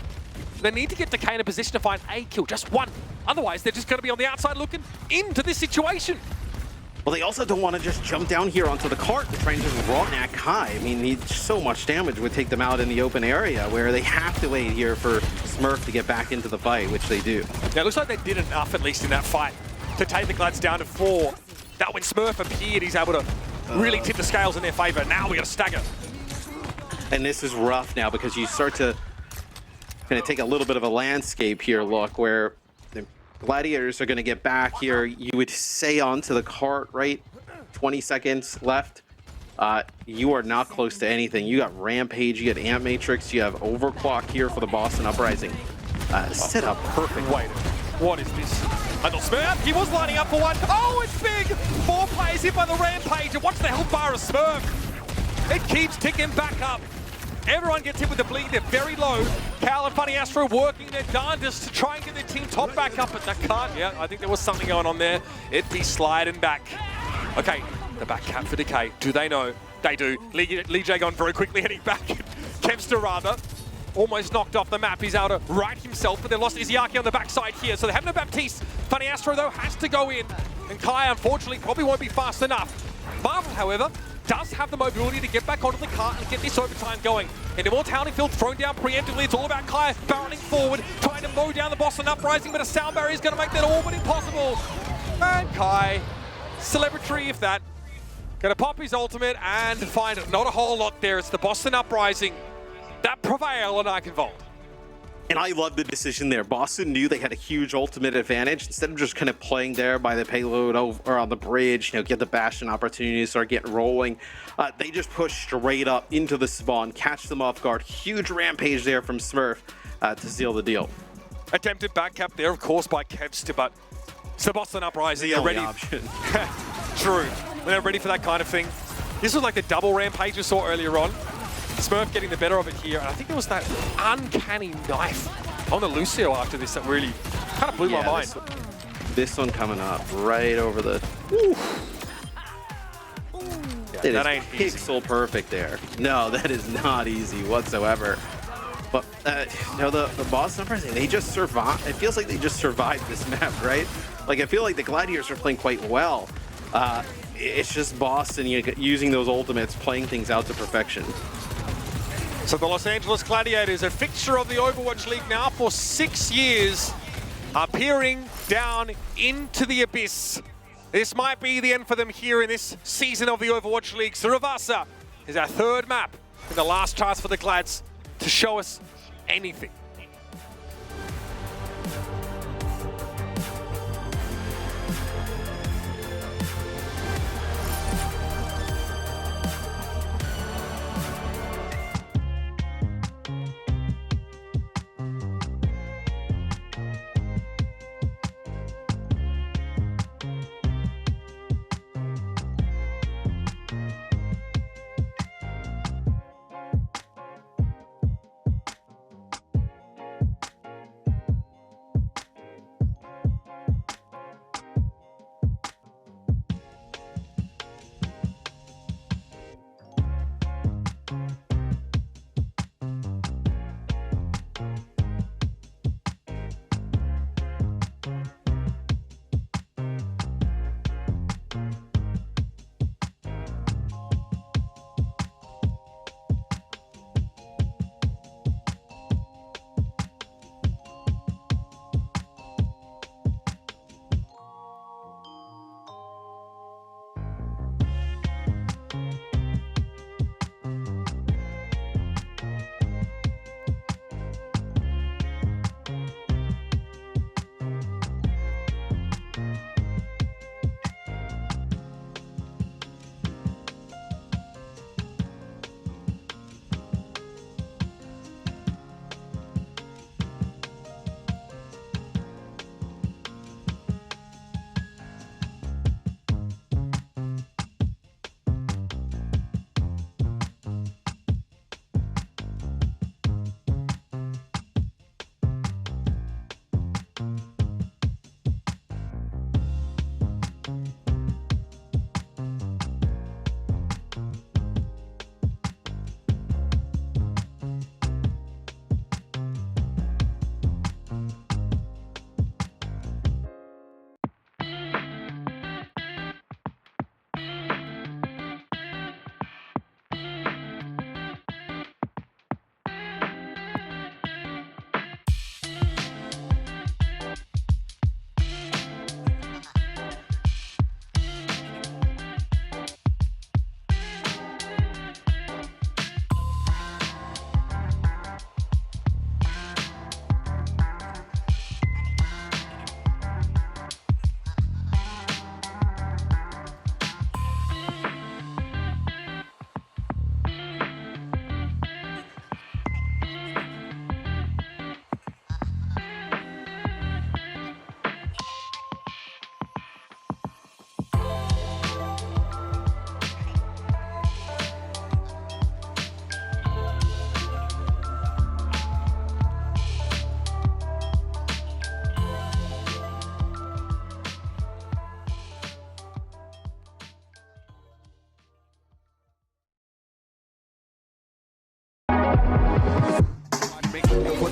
They need to get Decay in a position to find a kill, just one. Otherwise, they're just going to be on the outside looking into this situation. Well, they also don't want to just jump down here onto the cart and try and just run at Kai. I mean, so much damage would take them out in the open area where they have to wait here for Smurf to get back into the fight, which they do. Yeah, it looks like they did enough, at least in that fight, to take the Glads down to 4. That when Smurf appeared, he's able to really tip the scales in their favor. Now we got to stagger. And this is rough now because you start to kind of take a little bit of a landscape here, look, where the Gladiators are going to get back here. You would say onto the cart, right? 20 seconds left. You are not close to anything. You got Rampage, you got Amp Matrix, you have Overclock here for the Boston Uprising. Set up perfect. Wait, what is this? I thought Smurf, he was lining up for one. Oh, it's big! 4 players hit by the Rampage, and watch the health bar of Smurf. It keeps ticking back up. Everyone gets hit with the bleed, they're very low. Cal and Funny Astro working their darndest to try and get their team top back up, but they can't. Yeah, I think there was something going on there. It'd be sliding back. Okay, the back cap for Decay. Do they know? They do. Lee Jae-gon very quickly heading back. Kevster rather. Almost knocked off the map. He's out to right himself, but they lost Izayaki on the backside here, so they have no Baptiste. Funny Astro, though, has to go in. And Kai, unfortunately, probably won't be fast enough. Marvel, however, does have the mobility to get back onto the cart and get this overtime going. And Immortality Field thrown down preemptively. It's all about Kai barreling forward, trying to mow down the Boston Uprising, but a sound barrier is going to make that all but impossible. And Kai, celebratory if that, going to pop his ultimate and find not a whole lot there. It's the Boston Uprising that prevail on Eichenwald. And I love the decision there. Boston knew they had a huge ultimate advantage. Instead of just kind of playing there by the payload over on the bridge, you know, get the Bastion opportunity to start getting rolling, they just push straight up into the spawn, catch them off guard. Huge Rampage there from Smurf. to seal the deal. Attempted back cap there, of course, by Kevster, but it's the Boston Uprising. The only ready. option. True. They're ready for that kind of thing. This was like the double rampage we saw earlier on. Smurf getting the better of it here. And I think there was that uncanny knife on the Lucio after this that really kind of blew my mind. This one coming up right over the... It that is ain't easy. pixel perfect there. No, that is not easy whatsoever. But you know, the Boston Uprising, they just survived. It feels like they just survived this map, right? Like, I feel like the Gladiators are playing quite well. It's just Boston using those ultimates, playing things out to perfection. So the Los Angeles Gladiators, a fixture of the Overwatch League now for 6 years, are peering down into the abyss. This might be the end for them here in this season of the Overwatch League. Saravasa is our third map in the last chance for the Glads to show us anything.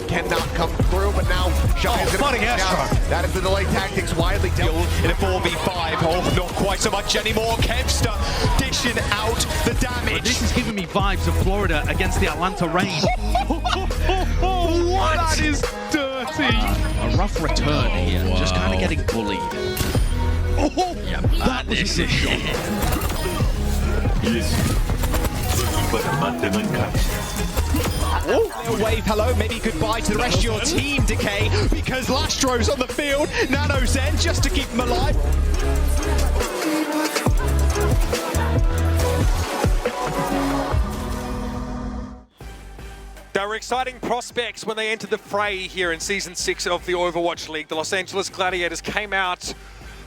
Cannot come through, but now Flooding Astro. That is the delay tactics widely dealt In a 4v5, oh, not quite so much anymore. Kevster dishing out the damage. This is giving me vibes of Florida against the Atlanta Rain. What? That is dirty. A rough return here, just kind of getting bullied. Yeah, That was a good wave hello, maybe goodbye to the rest of your team, Decay, because Lastro's on the field. Nano Zen just to keep him alive. There were exciting prospects when they entered the fray here in Season 6 of the Overwatch League. The Los Angeles Gladiators came out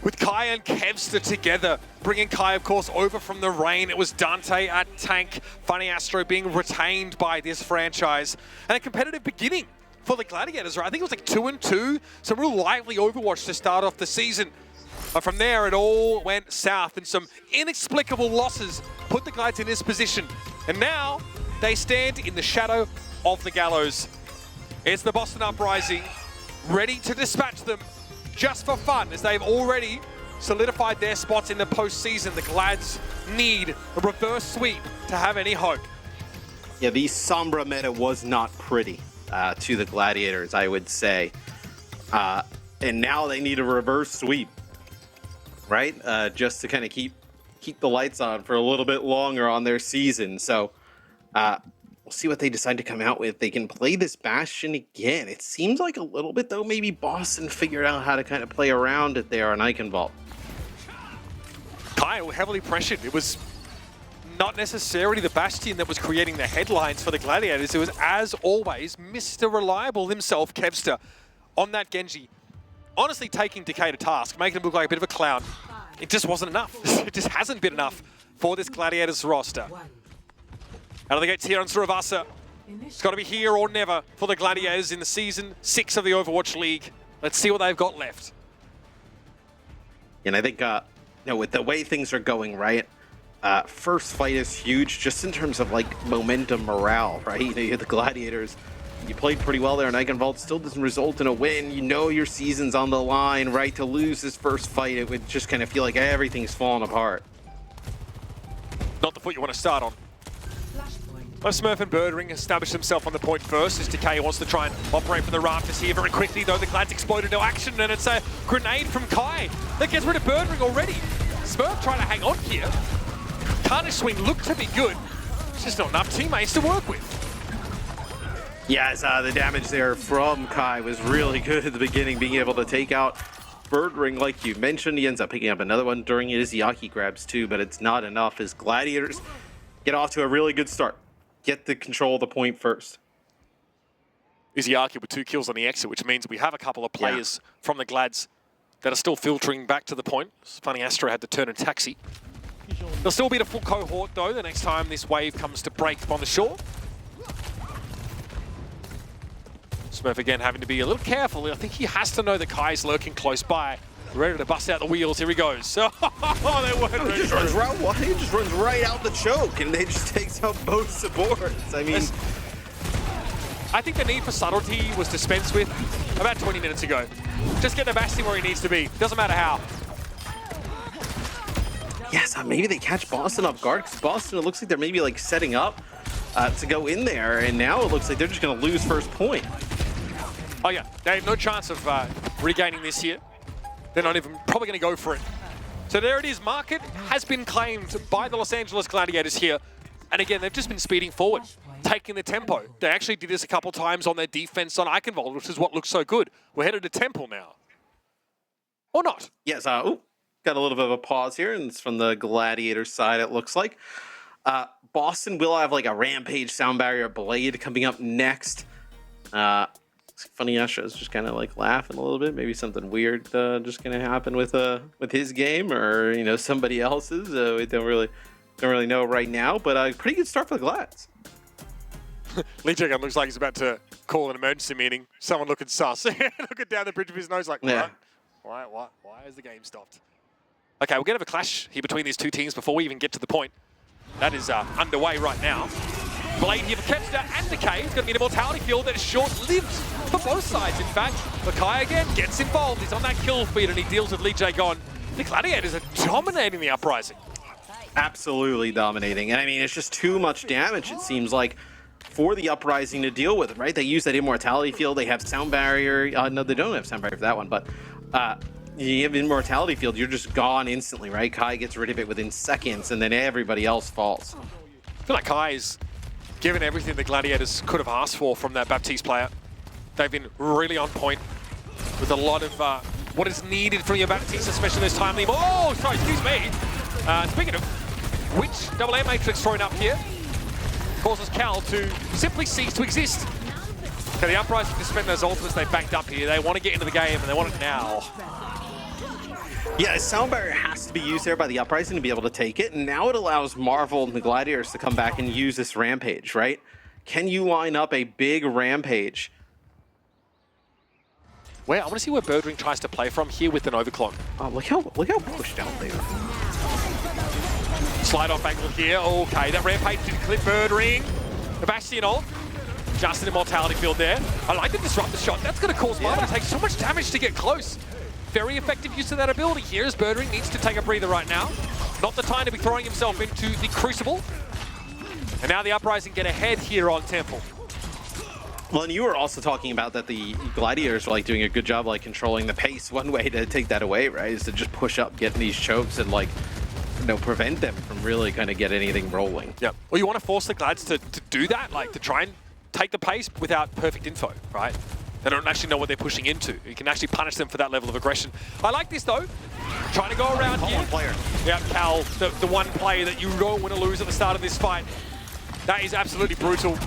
with Kai and Kevster together, bringing Kai, of course, over from the rain. It was Dante at tank, Funny Astro being retained by this franchise. And a competitive beginning for the Gladiators, right? I think it was like 2-2, some real lively Overwatch to start off the season. But from there, it all went south, and some inexplicable losses put the Glads in this position. And now, they stand in the shadow of the gallows. It's the Boston Uprising, ready to dispatch them just for fun, as they've already solidified their spots in the postseason. The Glads need a reverse sweep to have any hope. Yeah, the Sombra meta was not pretty to the Gladiators, I would say. And now they need a reverse sweep, right? Just to kind of keep the lights on for a little bit longer on their season. So we'll see what they decide to come out with. They can play this Bastion again. It seems like a little bit, though, maybe Boston figured out how to kind of play around it there on Eichenwald. Kyle heavily pressured. It was not necessarily the Bastion that was creating the headlines for the Gladiators. It was, as always, Mr. Reliable himself, Kevster, on that Genji. Honestly taking Decay to task, making him look like a bit of a clown. It just wasn't enough. It just hasn't been enough for this Gladiators roster. Out of the gates here on Suravasa. It's got to be here or never for the Gladiators in the Season 6 of the Overwatch League. Let's see what they've got left. And I think, with the way things are going, right? First fight is huge, just in terms of like momentum, morale, right? You have the Gladiators. You played pretty well there, and Eichenwald still doesn't result in a win. You know your season's on the line, right? To lose this first fight, it would just kind of feel like everything's falling apart. Not the foot you want to start on. Smurf and Birdring established himself on the point first, as Decay wants to try and operate from the rafters here very quickly, though the Glads explode into action, and it's a grenade from Kai that gets rid of Birdring already. Smurf trying to hang on here. Carnage Swing looked to be good. It's just not enough teammates to work with. Yes, the damage there from Kai was really good at the beginning, being able to take out Birdring, like you mentioned. He ends up picking up another one during his Yaki grabs too, but it's not enough as Gladiators get off to a really good start. Get the control of the point first. Izzyaki with 2 kills on the exit, which means we have a couple of players from the Glads that are still filtering back to the point. Funny Astro had to turn and taxi. There'll still be the full cohort, though, the next time this wave comes to break on the shore. Smurf again having to be a little careful. I think he has to know that Kai's lurking close by. Ready to bust out the wheels. Here he goes. They weren't ready. He just runs right out the choke, and they just takes out both supports. I mean, I think the need for subtlety was dispensed with about 20 minutes ago. Just get the Bastion where he needs to be. Doesn't matter how. yes, maybe they catch Boston off guard, because Boston, it looks like they're maybe like setting up to go in there, and now it looks like they're just going to lose first point. Oh yeah, they have no chance of regaining this here. They're not even probably going to go for it. So there it is. Market has been claimed by the Los Angeles Gladiators here. And again, they've just been speeding forward, taking the tempo. They actually did this a couple times on their defense on Eichenwald, which is what looks so good. We're headed to Temple now. Or not. Yes, got a little bit of a pause here, and it's from the Gladiator side, it looks like. Boston will have like a Rampage Sound Barrier Blade coming up next. Funny Astro is just kind of like laughing a little bit. Maybe something weird just gonna happen with his game, or somebody else's. We don't really know right now, but pretty good start for the Glads. Lee Jagan looks like he's about to call an emergency meeting. Someone looking sus. Looking down the bridge of his nose like, yeah. Why has the game stopped? Okay, we're gonna have a clash here between these two teams before we even get to the point. That is underway right now. Blade here for Kevster and Decay. It's going to be an immortality field that is short-lived for both sides, in fact. Makai again gets involved. He's on that kill feed and he deals with Lee Jae-gon. The Gladiators are dominating the Uprising. Absolutely dominating. And I mean, it's just too much damage, it seems like, for the Uprising to deal with, right? They use that immortality field. They have Sound Barrier. No, they don't have Sound Barrier for that one, but you have immortality field, you're just gone instantly, right? Kai gets rid of it within seconds, and then everybody else falls. I feel like Kai's given everything the Gladiators could have asked for from that Baptiste player. They've been really on point with a lot of what is needed from your Baptiste, especially this timely. Oh, sorry, excuse me. Speaking of which, double air matrix thrown up here. causes Cal to simply cease to exist. Okay, the Uprising to spend those ultimates they banked up here. They want to get into the game and they want it now. Yeah, a sound barrier has to be used there by the Uprising to be able to take it, and now it allows Marvel and the Gladiators to come back and use this Rampage, right? Can you line up a big Rampage? Where I want to see where Birdring tries to play from here with an overclock. Oh, look how pushed out they are. Slide off angle here. Okay, that Rampage didn't clip Birdring. The Bastion ult. Just an immortality field there. I like the disruptor shot. That's going to cause Marvel to take so much damage to get close. Very effective use of that ability here as Birdring needs to take a breather right now. Not the time to be throwing himself into the Crucible. And now the Uprising get ahead here on Temple. Well, and you were also talking about that the Gladiators are like doing a good job like controlling the pace. One way to take that away, right, is to just push up, get these chokes, and like, you know, prevent them from really kind of get anything rolling. Yeah. Well, you want to force the Glads to do that, like to try and take the pace without perfect info, right? They don't actually know what they're pushing into. You can actually punish them for that level of aggression. I like this though. Trying to go around here. One player. Yeah, Cal, the one player that you don't want to lose at the start of this fight. That is absolutely brutal.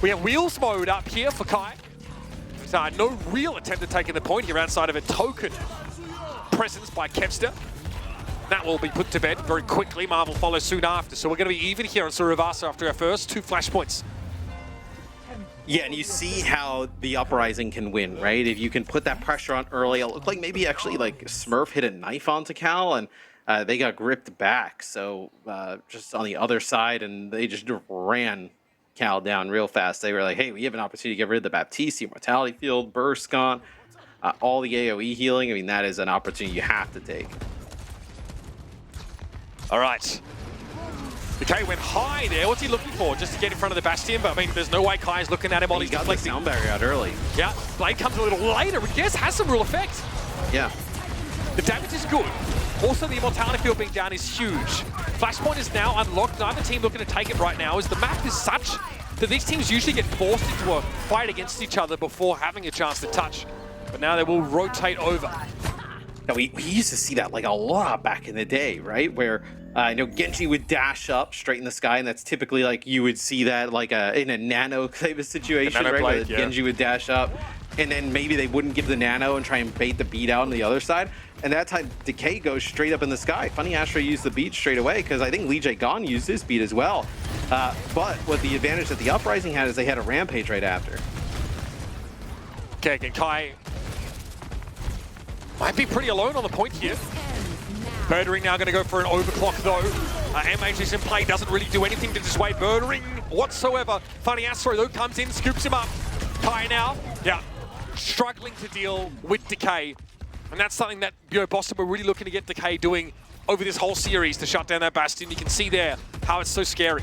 We have Wheels mode up here for Kai. So no real attempt at taking the point here outside of a token presence by Kevster. That will be put to bed very quickly. Marvel follows soon after. So we're going to be even here on Suruvasa after our first 2 flashpoints. Yeah, and you see how the Uprising can win, right? If you can put that pressure on early, it looked like maybe actually like Smurf hit a knife onto Cal and they got gripped back. So just on the other side, and they just ran Cal down real fast. They were like, hey, we have an opportunity to get rid of the Baptiste, the Immortality Field, Burst gone, all the AoE healing. I mean, that is an opportunity you have to take. All right. Okay, went high there. What's he looking for? Just to get in front of the Bastion, but I mean, there's no way Kai's looking at him while he's got the sound barrier out early. Yeah, Blade comes a little later, but yes, has some real effect. Yeah. The damage is good. Also, the Immortality Field being down is huge. Flashpoint is now unlocked. Neither team looking to take it right now, as the map is such that these teams usually get forced into a fight against each other before having a chance to touch. But now they will rotate over. Now, we used to see that like a lot back in the day, right? Where you know, Genji would dash up straight in the sky, and that's typically like you would see that like in a nano type of situation, right? Where Genji would dash up, and then maybe they wouldn't give the nano and try and bait the beat out on the other side. And that time, Decay goes straight up in the sky. Funny Astro used the beat straight away, because I think Lee J. Gon used his beat as well. But what the advantage that the Uprising had is they had a Rampage right after. Okay, again, Kai might be pretty alone on the point here. Birdring now going to go for an overclock though. MH is in play, doesn't really do anything to dissuade Birdring whatsoever. Funny Astro though comes in, scoops him up. Kai now, struggling to deal with Decay. And that's something that, you know, Boston were really looking to get Decay doing over this whole series to shut down that Bastion. You can see there how it's so scary.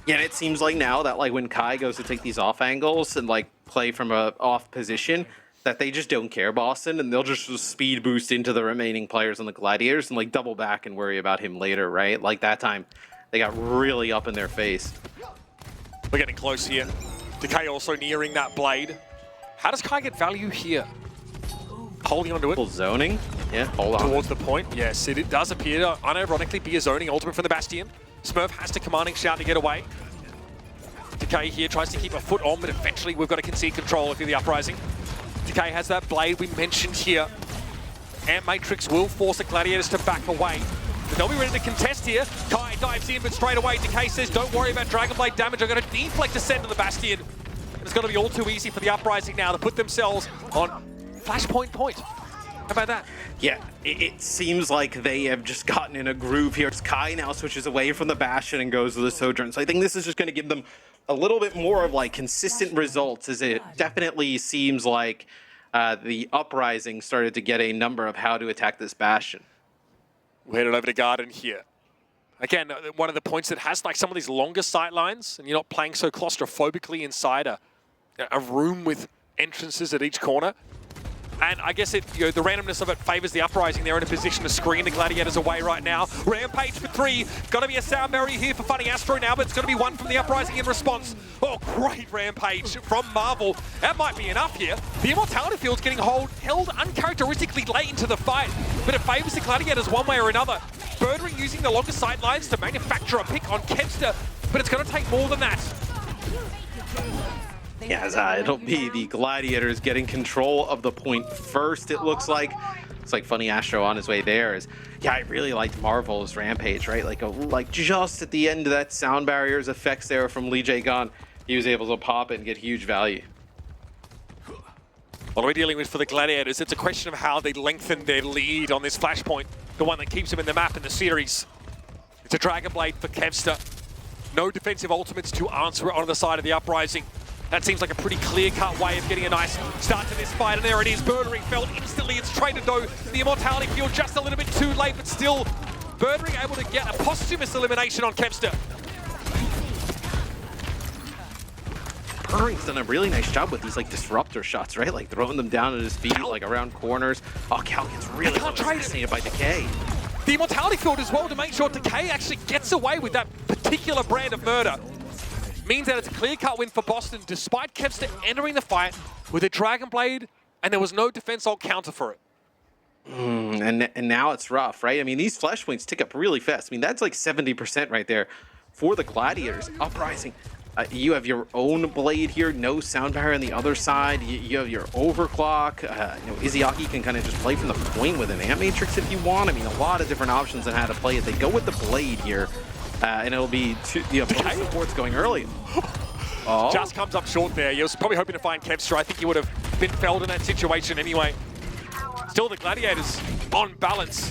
Yeah, and it seems like now that like when Kai goes to take these off angles and like play from a off position, that they just don't care, Boston, and they'll just speed boost into the remaining players on the Gladiators and like double back and worry about him later, right? Like that time, they got really up in their face. We're getting close here. Decay also nearing that blade. How does Kai get value here? Holding onto it. Zoning? Yeah, hold on. Towards the point. Yes, it does appear to unironically be a zoning ultimate from the Bastion. Smurf has to commanding shout to get away. Decay here tries to keep a foot on, but eventually we've got to concede control if you're the Uprising. Decay has that blade we mentioned here. And Matrix will force the Gladiators to back away. But they'll be ready to contest here. Kai dives in, but straight away Decay says, don't worry about Dragon Blade damage. I'm going to deflect descend to the Bastion. And it's going to be all too easy for the Uprising now to put themselves on Flashpoint point. How about that? Yeah, it seems like they have just gotten in a groove here. Kai now switches away from the Bastion and goes to the Sojourn. So I think this is just going to give them a little bit more of like consistent results, as it definitely seems like the Uprising started to get a number of how to attack this Bastion. We're headed over to Garden here. Again, one of the points that has like some of these longer sight lines, and you're not playing so claustrophobically inside a room with entrances at each corner. And I guess it, you know, the randomness of it favors the Uprising. They're in a position to screen the Gladiators away right now. Rampage for 3. Got to be a sound barrier here for Funny Astro now, but it's going to be one from the Uprising in response. Oh, great Rampage from Marvel. That might be enough here. The Immortality Field's getting held uncharacteristically late into the fight, but it favors the Gladiators one way or another. Birdring using the longer sight lines to manufacture a pick on Kevster. but it's going to take more than that. Yes, it'll be the Gladiators getting control of the point first, it looks like. It's like Funny Astro on his way there is, yeah, I really liked Marvel's Rampage, right? Like just at the end of that sound barriers effects there from Lee Jae Gun, he was able to pop it and get huge value. What are we dealing with for the Gladiators? It's a question of how they lengthen their lead on this flashpoint, the one that keeps them in the map in the series. It's a Dragon Blade for Kevster. No defensive ultimates to answer it on the side of the Uprising. That seems like a pretty clear-cut way of getting a nice start to this fight, and there it is. Birdering felt instantly. It's traded though. The Immortality field just a little bit too late, but still, Birdering able to get a posthumous elimination on Kevster. Birdering's done a really nice job with these like disruptor shots, right? Like throwing them down at his feet, like around corners. Oh, Cal gets really assassinated by Decay. The Immortality field as well to make sure Decay actually gets away with that particular brand of murder. Means that it's a clear-cut win for Boston, despite Kevster entering the fight with a Dragon Blade, and there was no defense ult counter for it. And now it's rough, right? I mean, these flashpoints tick up really fast. I mean, that's like 70% right there for the Gladiators. Uprising, you have your own blade here, no sound barrier on the other side. You have your overclock. Izzyaki can kind of just play from the point with an Ant Matrix if you want. I mean, a lot of different options on how to play it. They go with the blade here. And it'll be both supports going early. Oh. Just comes up short there. He was probably hoping to find Kevster. I think he would have been felled in that situation anyway. Still, the Gladiators on balance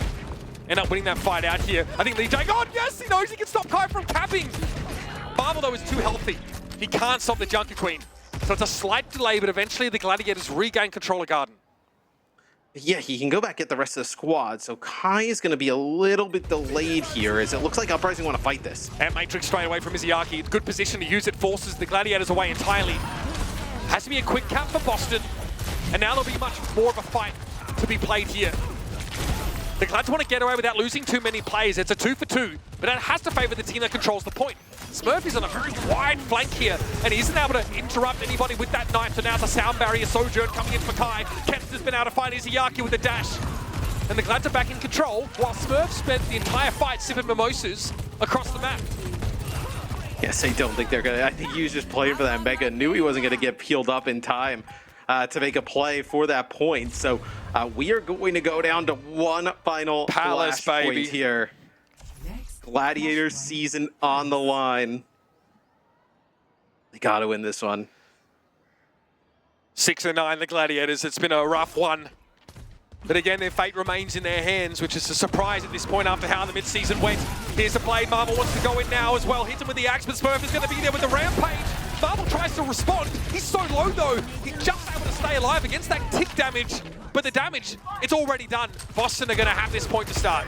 end up winning that fight out here. I think Lee Jae, oh yes, he knows he can stop Kai from capping. Marvel though is too healthy. He can't stop the Junker Queen. So it's a slight delay, but eventually the Gladiators regain control of Garden. Yeah, he can go back at the rest of the squad, so Kai is going to be a little bit delayed here, as it looks like Uprising want to fight this. And Matrix straight away from Izzyaki. Good position to use it, forces the Gladiators away entirely. Has to be a quick cap for Boston, and now there'll be much more of a fight to be played here. The Glads want to get away without losing too many plays. It's a 2 for 2, but that has to favor the team that controls the point. Smurf is on a very wide flank here, and he isn't able to interrupt anybody with that knife, so now it's a sound barrier Sojourn coming in for Kai. Kevster's been able to find Izzyaki with a dash. And the Glads are back in control, while Smurf spent the entire fight sipping mimosas across the map. Yes, I don't think they're going to. I think he was just playing for that Mega. Knew he wasn't going to get peeled up in time to make a play for that point. So we are going to go down to one final Palace, point here. Gladiators season on the line. They got to win this one. 6-9, the Gladiators. It's been a rough one. But again, their fate remains in their hands, which is a surprise at this point after how the mid-season went. Here's the blade. Marvel wants to go in now as well. Hits him with the axe, but Smurf is going to be there with the rampage. Marvel tries to respond. He's so low, though. He's just able to stay alive against that tick damage. But the damage, it's already done. Boston are going to have this point to start.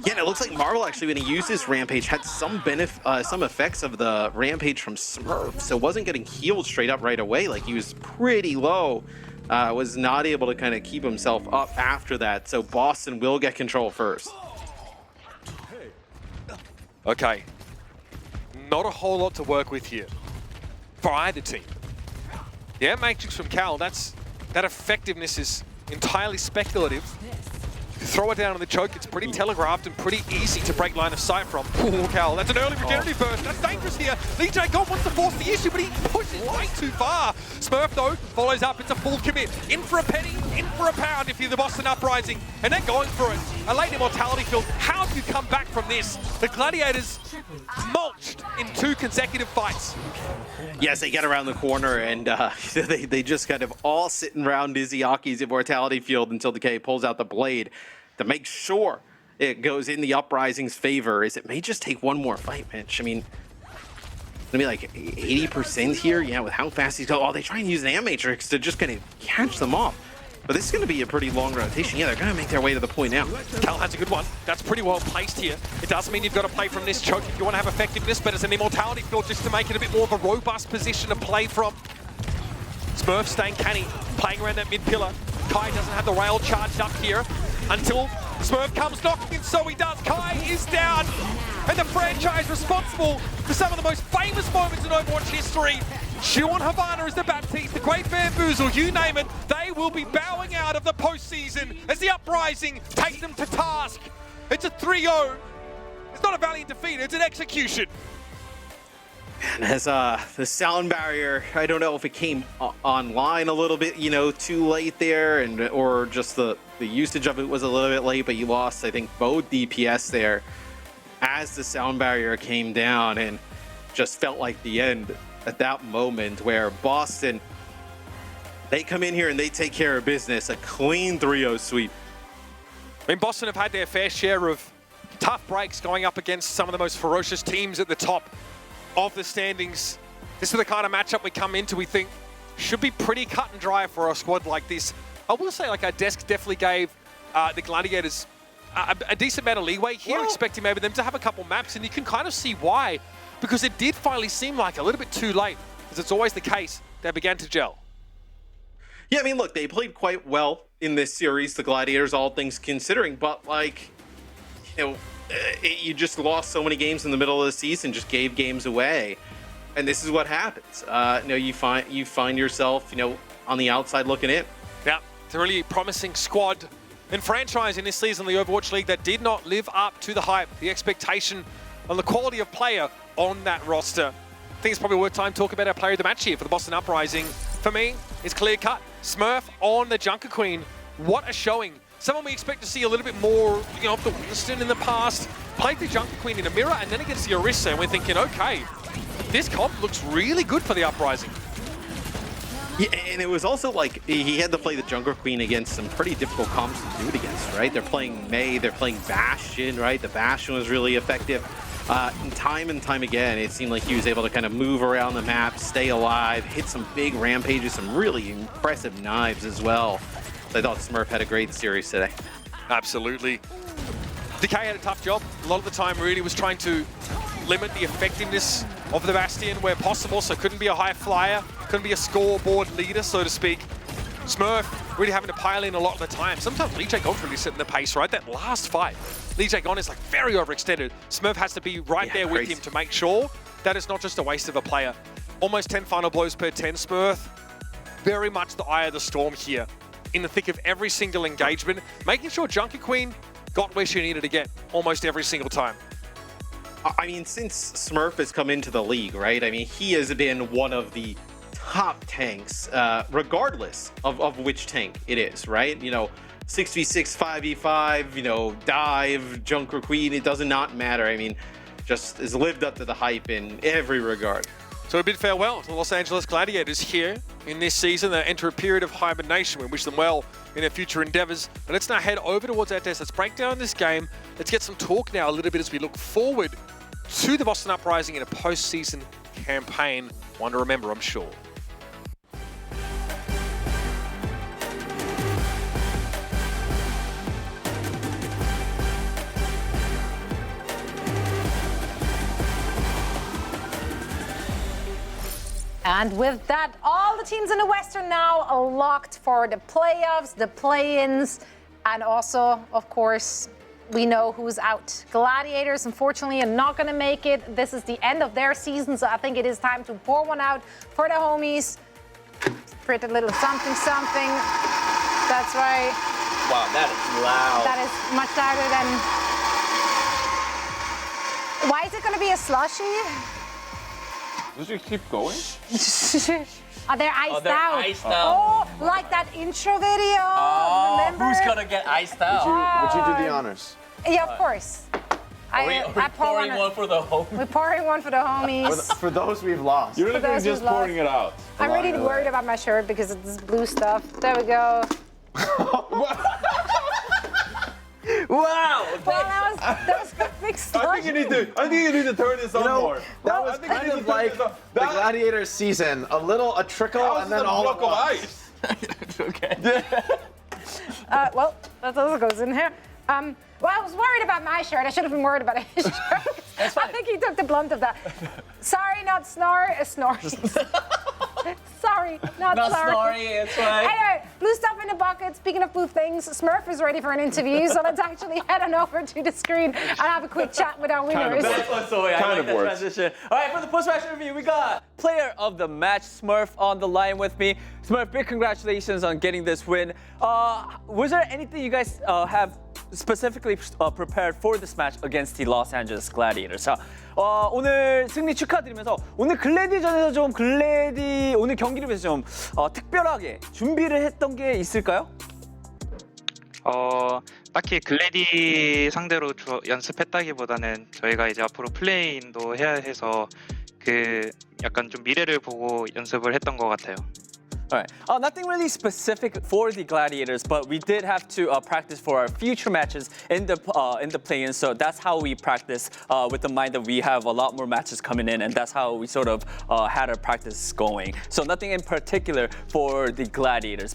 Yeah, and it looks like Marvel actually, when he used his Rampage, had some effects of the Rampage from Smurf, so wasn't getting healed straight up right away. Like, he was pretty low, was not able to kind of keep himself up after that, so Boston will get control first. Okay, not a whole lot to work with here for either team. Yeah, Matrix from Cal, that effectiveness is entirely speculative. Throw it down on the choke, it's pretty telegraphed and pretty easy to break line of sight from. Ooh, Cal, that's an early regenerative burst. That's dangerous here. Lee Jae Gun wants to force the issue, but he pushes way too far. Smurf, though, follows up. It's a full commit. In for a penny, in for a pound if you're the Boston Uprising. And they're going for it. A late immortality field. How do you come back from this? The Gladiators mulched in 2 consecutive fights. Yes, they get around the corner, and they just kind of all sitting around Izzyaki's immortality field until Decay pulls out the blade to make sure it goes in the Uprising's favor. Is it may just take one more fight, Mitch. I mean, it's gonna be like 80% here. Yeah, with how fast he's going. Oh, they try and use an Ant Matrix to just kind of catch them off. But this is going to be a pretty long rotation. Yeah, they're going to make their way to the point now. Cal has a good one. That's pretty well placed here. It does mean you've got to play from this choke if you want to have effectiveness, but it's an immortality field just to make it a bit more of a robust position to play from. Smurf staying canny, playing around that mid pillar. Kai doesn't have the rail charged up here until Smurf comes knocking, and so he does. Kai is down, and the franchise responsible for some of the most famous moments in Overwatch history. Shuon Havana is the Baptiste, the Great Bamboozle, you name it. They will be bowing out of the postseason as the Uprising take them to task. It's a 3-0. It's not a valiant defeat, it's an execution. And as the sound barrier, I don't know if it came online a little bit, too late there, or just the usage of it was a little bit late, but you lost, I think, both DPS there as the sound barrier came down, and just felt like the end at that moment where Boston, they come in here and they take care of business, a clean 3-0 sweep. I mean, Boston have had their fair share of tough breaks going up against some of the most ferocious teams at the top of the standings. This is the kind of matchup we come into, we think, should be pretty cut and dry for a squad like this. I will say, like, our desk definitely gave the Gladiators a decent amount of leeway here, expecting maybe them to have a couple maps, and you can kind of see why, because it did finally seem like a little bit too late, as it's always the case, they began to gel. Yeah, I mean, look, they played quite well in this series, the Gladiators, all things considering, but, like, you just lost so many games in the middle of the season, just gave games away, and this is what happens. You find yourself, on the outside looking in. Yeah, it's a really promising squad and franchise in this season, the Overwatch League, that did not live up to the hype, the expectation, and the quality of player on that roster. I think it's probably worth time to talk about our player of the match here for the Boston Uprising. For me, it's clear cut. Smurf on the Junker Queen. What a showing. Someone we expect to see a little bit more, of the Winston in the past. Played the Junker Queen in a mirror and then against the Orisa, and we're thinking, okay, this comp looks really good for the Uprising. Yeah, and it was also like he had to play the Junker Queen against some pretty difficult comps to do it against, right? They're playing Mei, they're playing Bastion, right? The Bastion was really effective. And time again, it seemed like he was able to kind of move around the map, stay alive, hit some big rampages, some really impressive knives as well. So I thought Smurf had a great series today. Absolutely. Decay had a tough job. A lot of the time really was trying to limit the effectiveness of the Bastion where possible, so couldn't be a high flyer, couldn't be a scoreboard leader, so to speak. Smurf really having to pile in a lot of the time. Sometimes Lee Jae-gon's really setting the pace, right? That last fight, Lee Jae-gon is like very overextended. Smurf has to be right there with him to make sure that it's not just a waste of a player. Almost 10 final blows per 10, Smurf. Very much the eye of the storm here, in the thick of every single engagement, making sure Junker Queen got where she needed to get almost every single time. I mean, since Smurf has come into the league, right? I mean, he has been one of the top tanks, regardless of which tank it is, right? 6v6, 5v5, dive, Junker Queen, it does not matter. I mean, just has lived up to the hype in every regard. So a bid farewell to the Los Angeles Gladiators here in this season. They enter a period of hibernation. We wish them well in their future endeavors. But let's now head over towards our desk. Let's break down this game. Let's get some talk now a little bit as we look forward to the Boston Uprising in a postseason campaign. One to remember, I'm sure. And with that, all the teams in the Western now are locked for the playoffs, the play-ins, and also, of course, we know who's out. Gladiators, unfortunately, are not going to make it. This is the end of their season, so I think it is time to pour one out for the homies. Pretty little something, something. That's right. Wow, that is loud. That is much louder than... Why is it going to be a slushy? Does it keep going? Are they iced out? Iced out. Oh, like that intro video. Oh, remember? who's gonna get iced out? Would you do the honors? Yeah, of course. Are we pouring one for the homies? We're pouring one for the homies. For those we've lost. You're not even just pouring it out. I'm really worried about my shirt because it's this blue stuff. There we go. Wow! Well, that was a big slush. I think you need to turn this on more. That was kind of like the Gladiators season. A trickle, and then all at once. Okay. Well, that also goes in here. Well, I was worried about my shirt. I should have been worried about his shirt. That's fine. I think he took the blunt of that. Sorry, not snore. Snorri. Sorry, not sorry. It's fine. Anyway, blue stuff in the bucket. Speaking of blue things, Smurf is ready for an interview, so let's actually head on over to the screen and have a quick chat with our winners. That's also I like that transition. All right, for the post-match review, we got player of the match, Smurf, on the line with me. Smurf, big congratulations on getting this win. Was there anything you guys have specifically prepared for this match against the Los Angeles Gladiators. 자, 오늘 승리 축하드리면서 오늘 글래디전에서 좀 오늘 경기를 위해서 좀 특별하게 준비를 했던 게 있을까요? 딱히 글래디 상대로 연습했다기보다는 저희가 이제 앞으로 플레이인도 해야 해서 그 약간 좀 미래를 보고 연습을 했던 것 같아요. All right. Nothing really specific for the Gladiators, but we did have to practice for our future matches in the play-in. So that's how we practice with the mind that we have a lot more matches coming in, and that's how we sort of had our practice going. So nothing in particular for the Gladiators,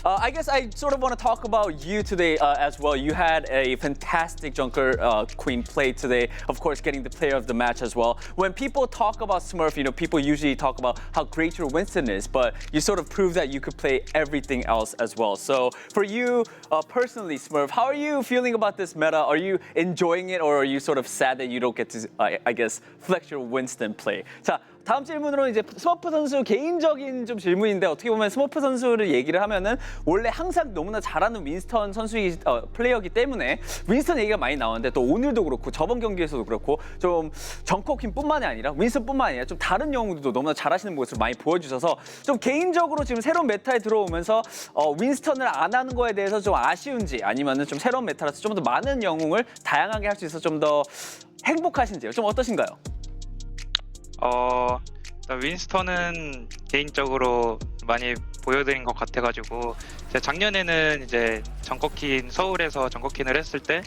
I guess I sort of want to talk about you today as well. You had a fantastic Junker Queen play today, of course, getting the player of the match as well. When people talk about Smurf, people usually talk about how great your Winston is, but you sort of proved that you could play everything else as well. So for you personally, Smurf, how are you feeling about this meta? Are you enjoying it, or are you sort of sad that you don't get to, I guess, flex your Winston play? 자, 다음 질문으로 이제 스머프 선수 개인적인 좀 질문인데, 어떻게 보면 스머프 선수를 얘기를 하면은 원래 항상 너무나 잘하는 윈스턴 선수이 플레이어기 때문에 윈스턴 얘기가 많이 나오는데, 또 오늘도 그렇고 저번 경기에서도 그렇고 좀 정커퀸뿐만이 아니라 윈스턴뿐만 아니라 좀 다른 영웅들도 너무나 잘하시는 모습을 많이 보여주셔서 좀 개인적으로 지금 새로운 메타에 들어오면서 윈스턴을 안 하는 거에 대해서 좀 아쉬운지, 아니면은 좀 새로운 메타라서 좀 더 많은 영웅을 다양하게 할 수 있어서 좀 더 행복하신지요? 좀 어떠신가요? 윈스턴은 개인적으로 많이 보여드린 것 같아가지고, 제가 작년에는 이제 서울에서 정커퀸을 했을 때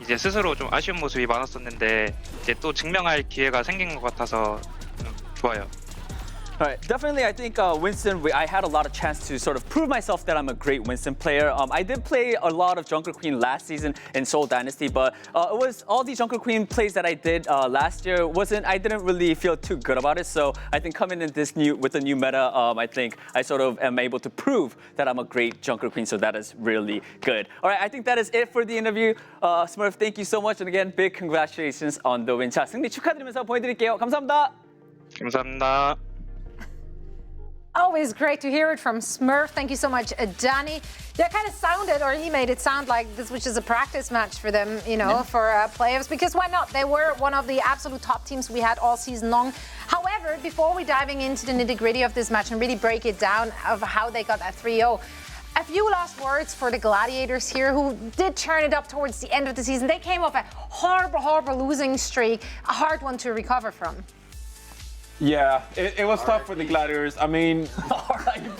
이제 스스로 좀 아쉬운 모습이 많았었는데, 이제 또 증명할 기회가 생긴 것 같아서 좋아요. All right, definitely. I think Winston, I had a lot of chance to sort of prove myself that I'm a great Winston player. I did play a lot of Junker Queen last season in Seoul Dynasty, but it was all these Junker Queen plays that I did last year I didn't really feel too good about it. So I think coming in with the new meta, I think I sort of am able to prove that I'm a great Junker Queen. So that is really good. All right, I think that is it for the interview. Smurf, thank you so much, and again, big congratulations on the win. 자, 승리 축하드리면서 보내드릴게요. 감사합니다. 감사합니다. Always great to hear it from Smurf. Thank you so much, Danny. That kind of sounded, or he made it sound like this was just a practice match for them, for playoffs, because why not? They were one of the absolute top teams we had all season long. However, before we diving into the nitty-gritty of this match and really break it down of how they got that 3-0, a few last words for the Gladiators here, who did turn it up towards the end of the season. They came off a horrible losing streak, a hard one to recover from. Yeah, it was tough for the Gladiators. I mean,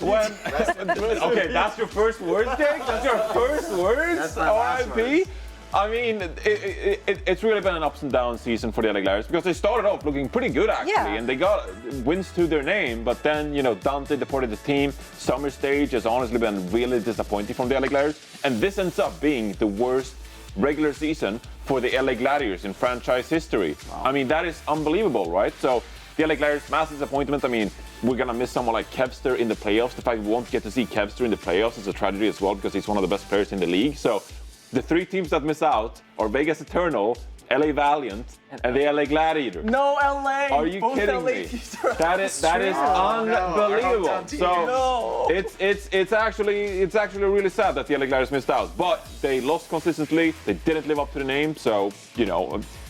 okay, that's your first words, Jake? That's your first words? RIP? I mean, it's really been an ups and downs season for the LA Gladiators, because they started off looking pretty good, actually, and they got wins to their name, but then, Dante departed the team. Summer stage has honestly been really disappointing from the LA Gladiators, and this ends up being the worst regular season for the LA Gladiators in franchise history. Wow. I mean, that is unbelievable, right? So the LA Gladiators, massive disappointment. I mean, we're going to miss someone like Kevster in the playoffs. The fact we won't get to see Kevster in the playoffs is a tragedy as well, because he's one of the best players in the league. So the three teams that miss out are Vegas Eternal, LA Valiant, and the LA Gladiators. No, LA! Are you kidding me? That is unbelievable. So it's actually really sad that the LA Gladiators missed out. But they lost consistently. They didn't live up to the name. So,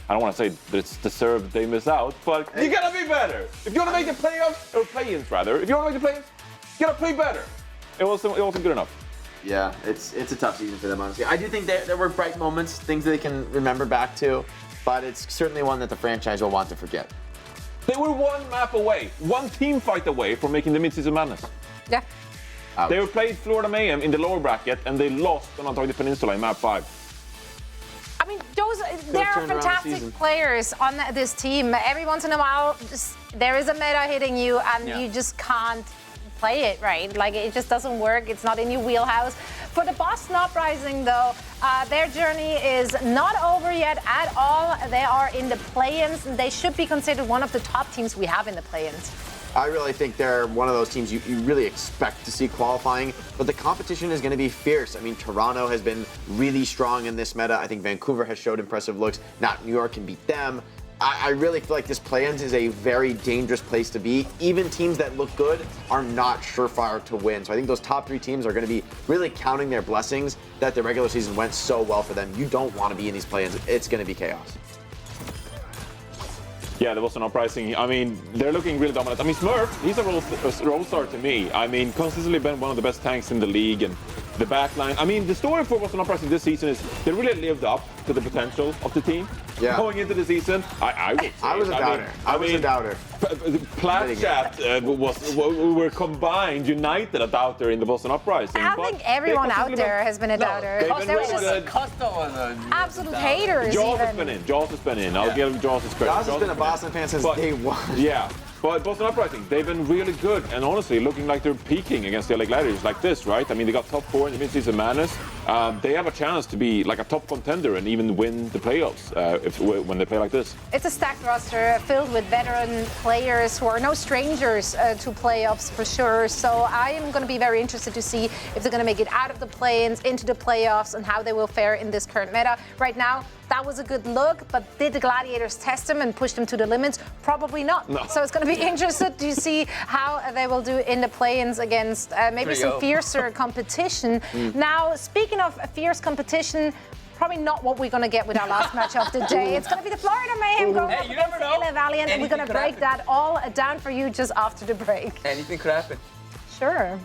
I don't want to say that it's deserved they miss out, but you gotta be better. If you want to make the playoffs, or play-ins rather, if you want to make the play-ins, you gotta play better. It wasn't good enough. Yeah, it's a tough season for them, honestly. I do think there were bright moments, things that they can remember back to, but it's certainly one that the franchise will want to forget. They were one map away, one team fight away from making the mid-season madness. Yeah. Ouch. They were played Florida Mayhem in the lower bracket, and they lost on Antarctic Peninsula in map 5. I mean, there are fantastic players on this team. Every once in a while, there is a meta hitting you, and you just can't play it right. Like, it just doesn't work. It's not in your wheelhouse. For the Boston Uprising, though, their journey is not over yet at all. They are in the play-ins, and they should be considered one of the top teams we have in the play-ins. I really think they're one of those teams you really expect to see qualifying, but the competition is going to be fierce. I mean, Toronto has been really strong in this meta. I think Vancouver has showed impressive looks. Now, New York can beat them. I really feel like this play-ins is a very dangerous place to be. Even teams that look good are not surefire to win. So I think those top 3 teams are going to be really counting their blessings that the regular season went so well for them. You don't want to be in these play-ins. It's going to be chaos. Yeah, the Boston Uprising, I mean, they're looking really dominant. I mean, Smurf, he's a role star to me. I mean, consistently been one of the best tanks in the league, and the backline. I mean, the story for Boston Uprising this season is they really lived up to the potential of the team. Yeah. Going into the season, I would say. I was a doubter. I was a doubter. Plat Chat were combined, united a doubter in the Boston Uprising. I think everyone out there has been a doubter. There was just absolute haters. Jaws has been in. Jaws has been in. I'll give Jaws his credit. Jaws has been a Boston fan since day one. Yeah. But Boston Uprising, they've been really good, and honestly, looking like they're peaking against the LA Gladiators like this, right? I mean, they got top 4 in the mid-season madness. They have a chance to be like a top contender and even win the playoffs when they play like this. It's a stacked roster filled with veteran players who are no strangers to playoffs for sure. So I am going to be very interested to see if they're going to make it out of the play-ins into the playoffs and how they will fare in this current meta. Right now, that was a good look, but did the Gladiators test them and push them to the limits? Probably not. No. So it's going to be interesting to see how they will do in the play-ins against maybe some fiercer competition. Now, speaking of a fierce competition, probably not what we're going to get with our last match of the day. It's going to be the Florida Mayhem going up against LA Valiant, and we're going to break that all down for you just after the break. Anything could happen. Sure.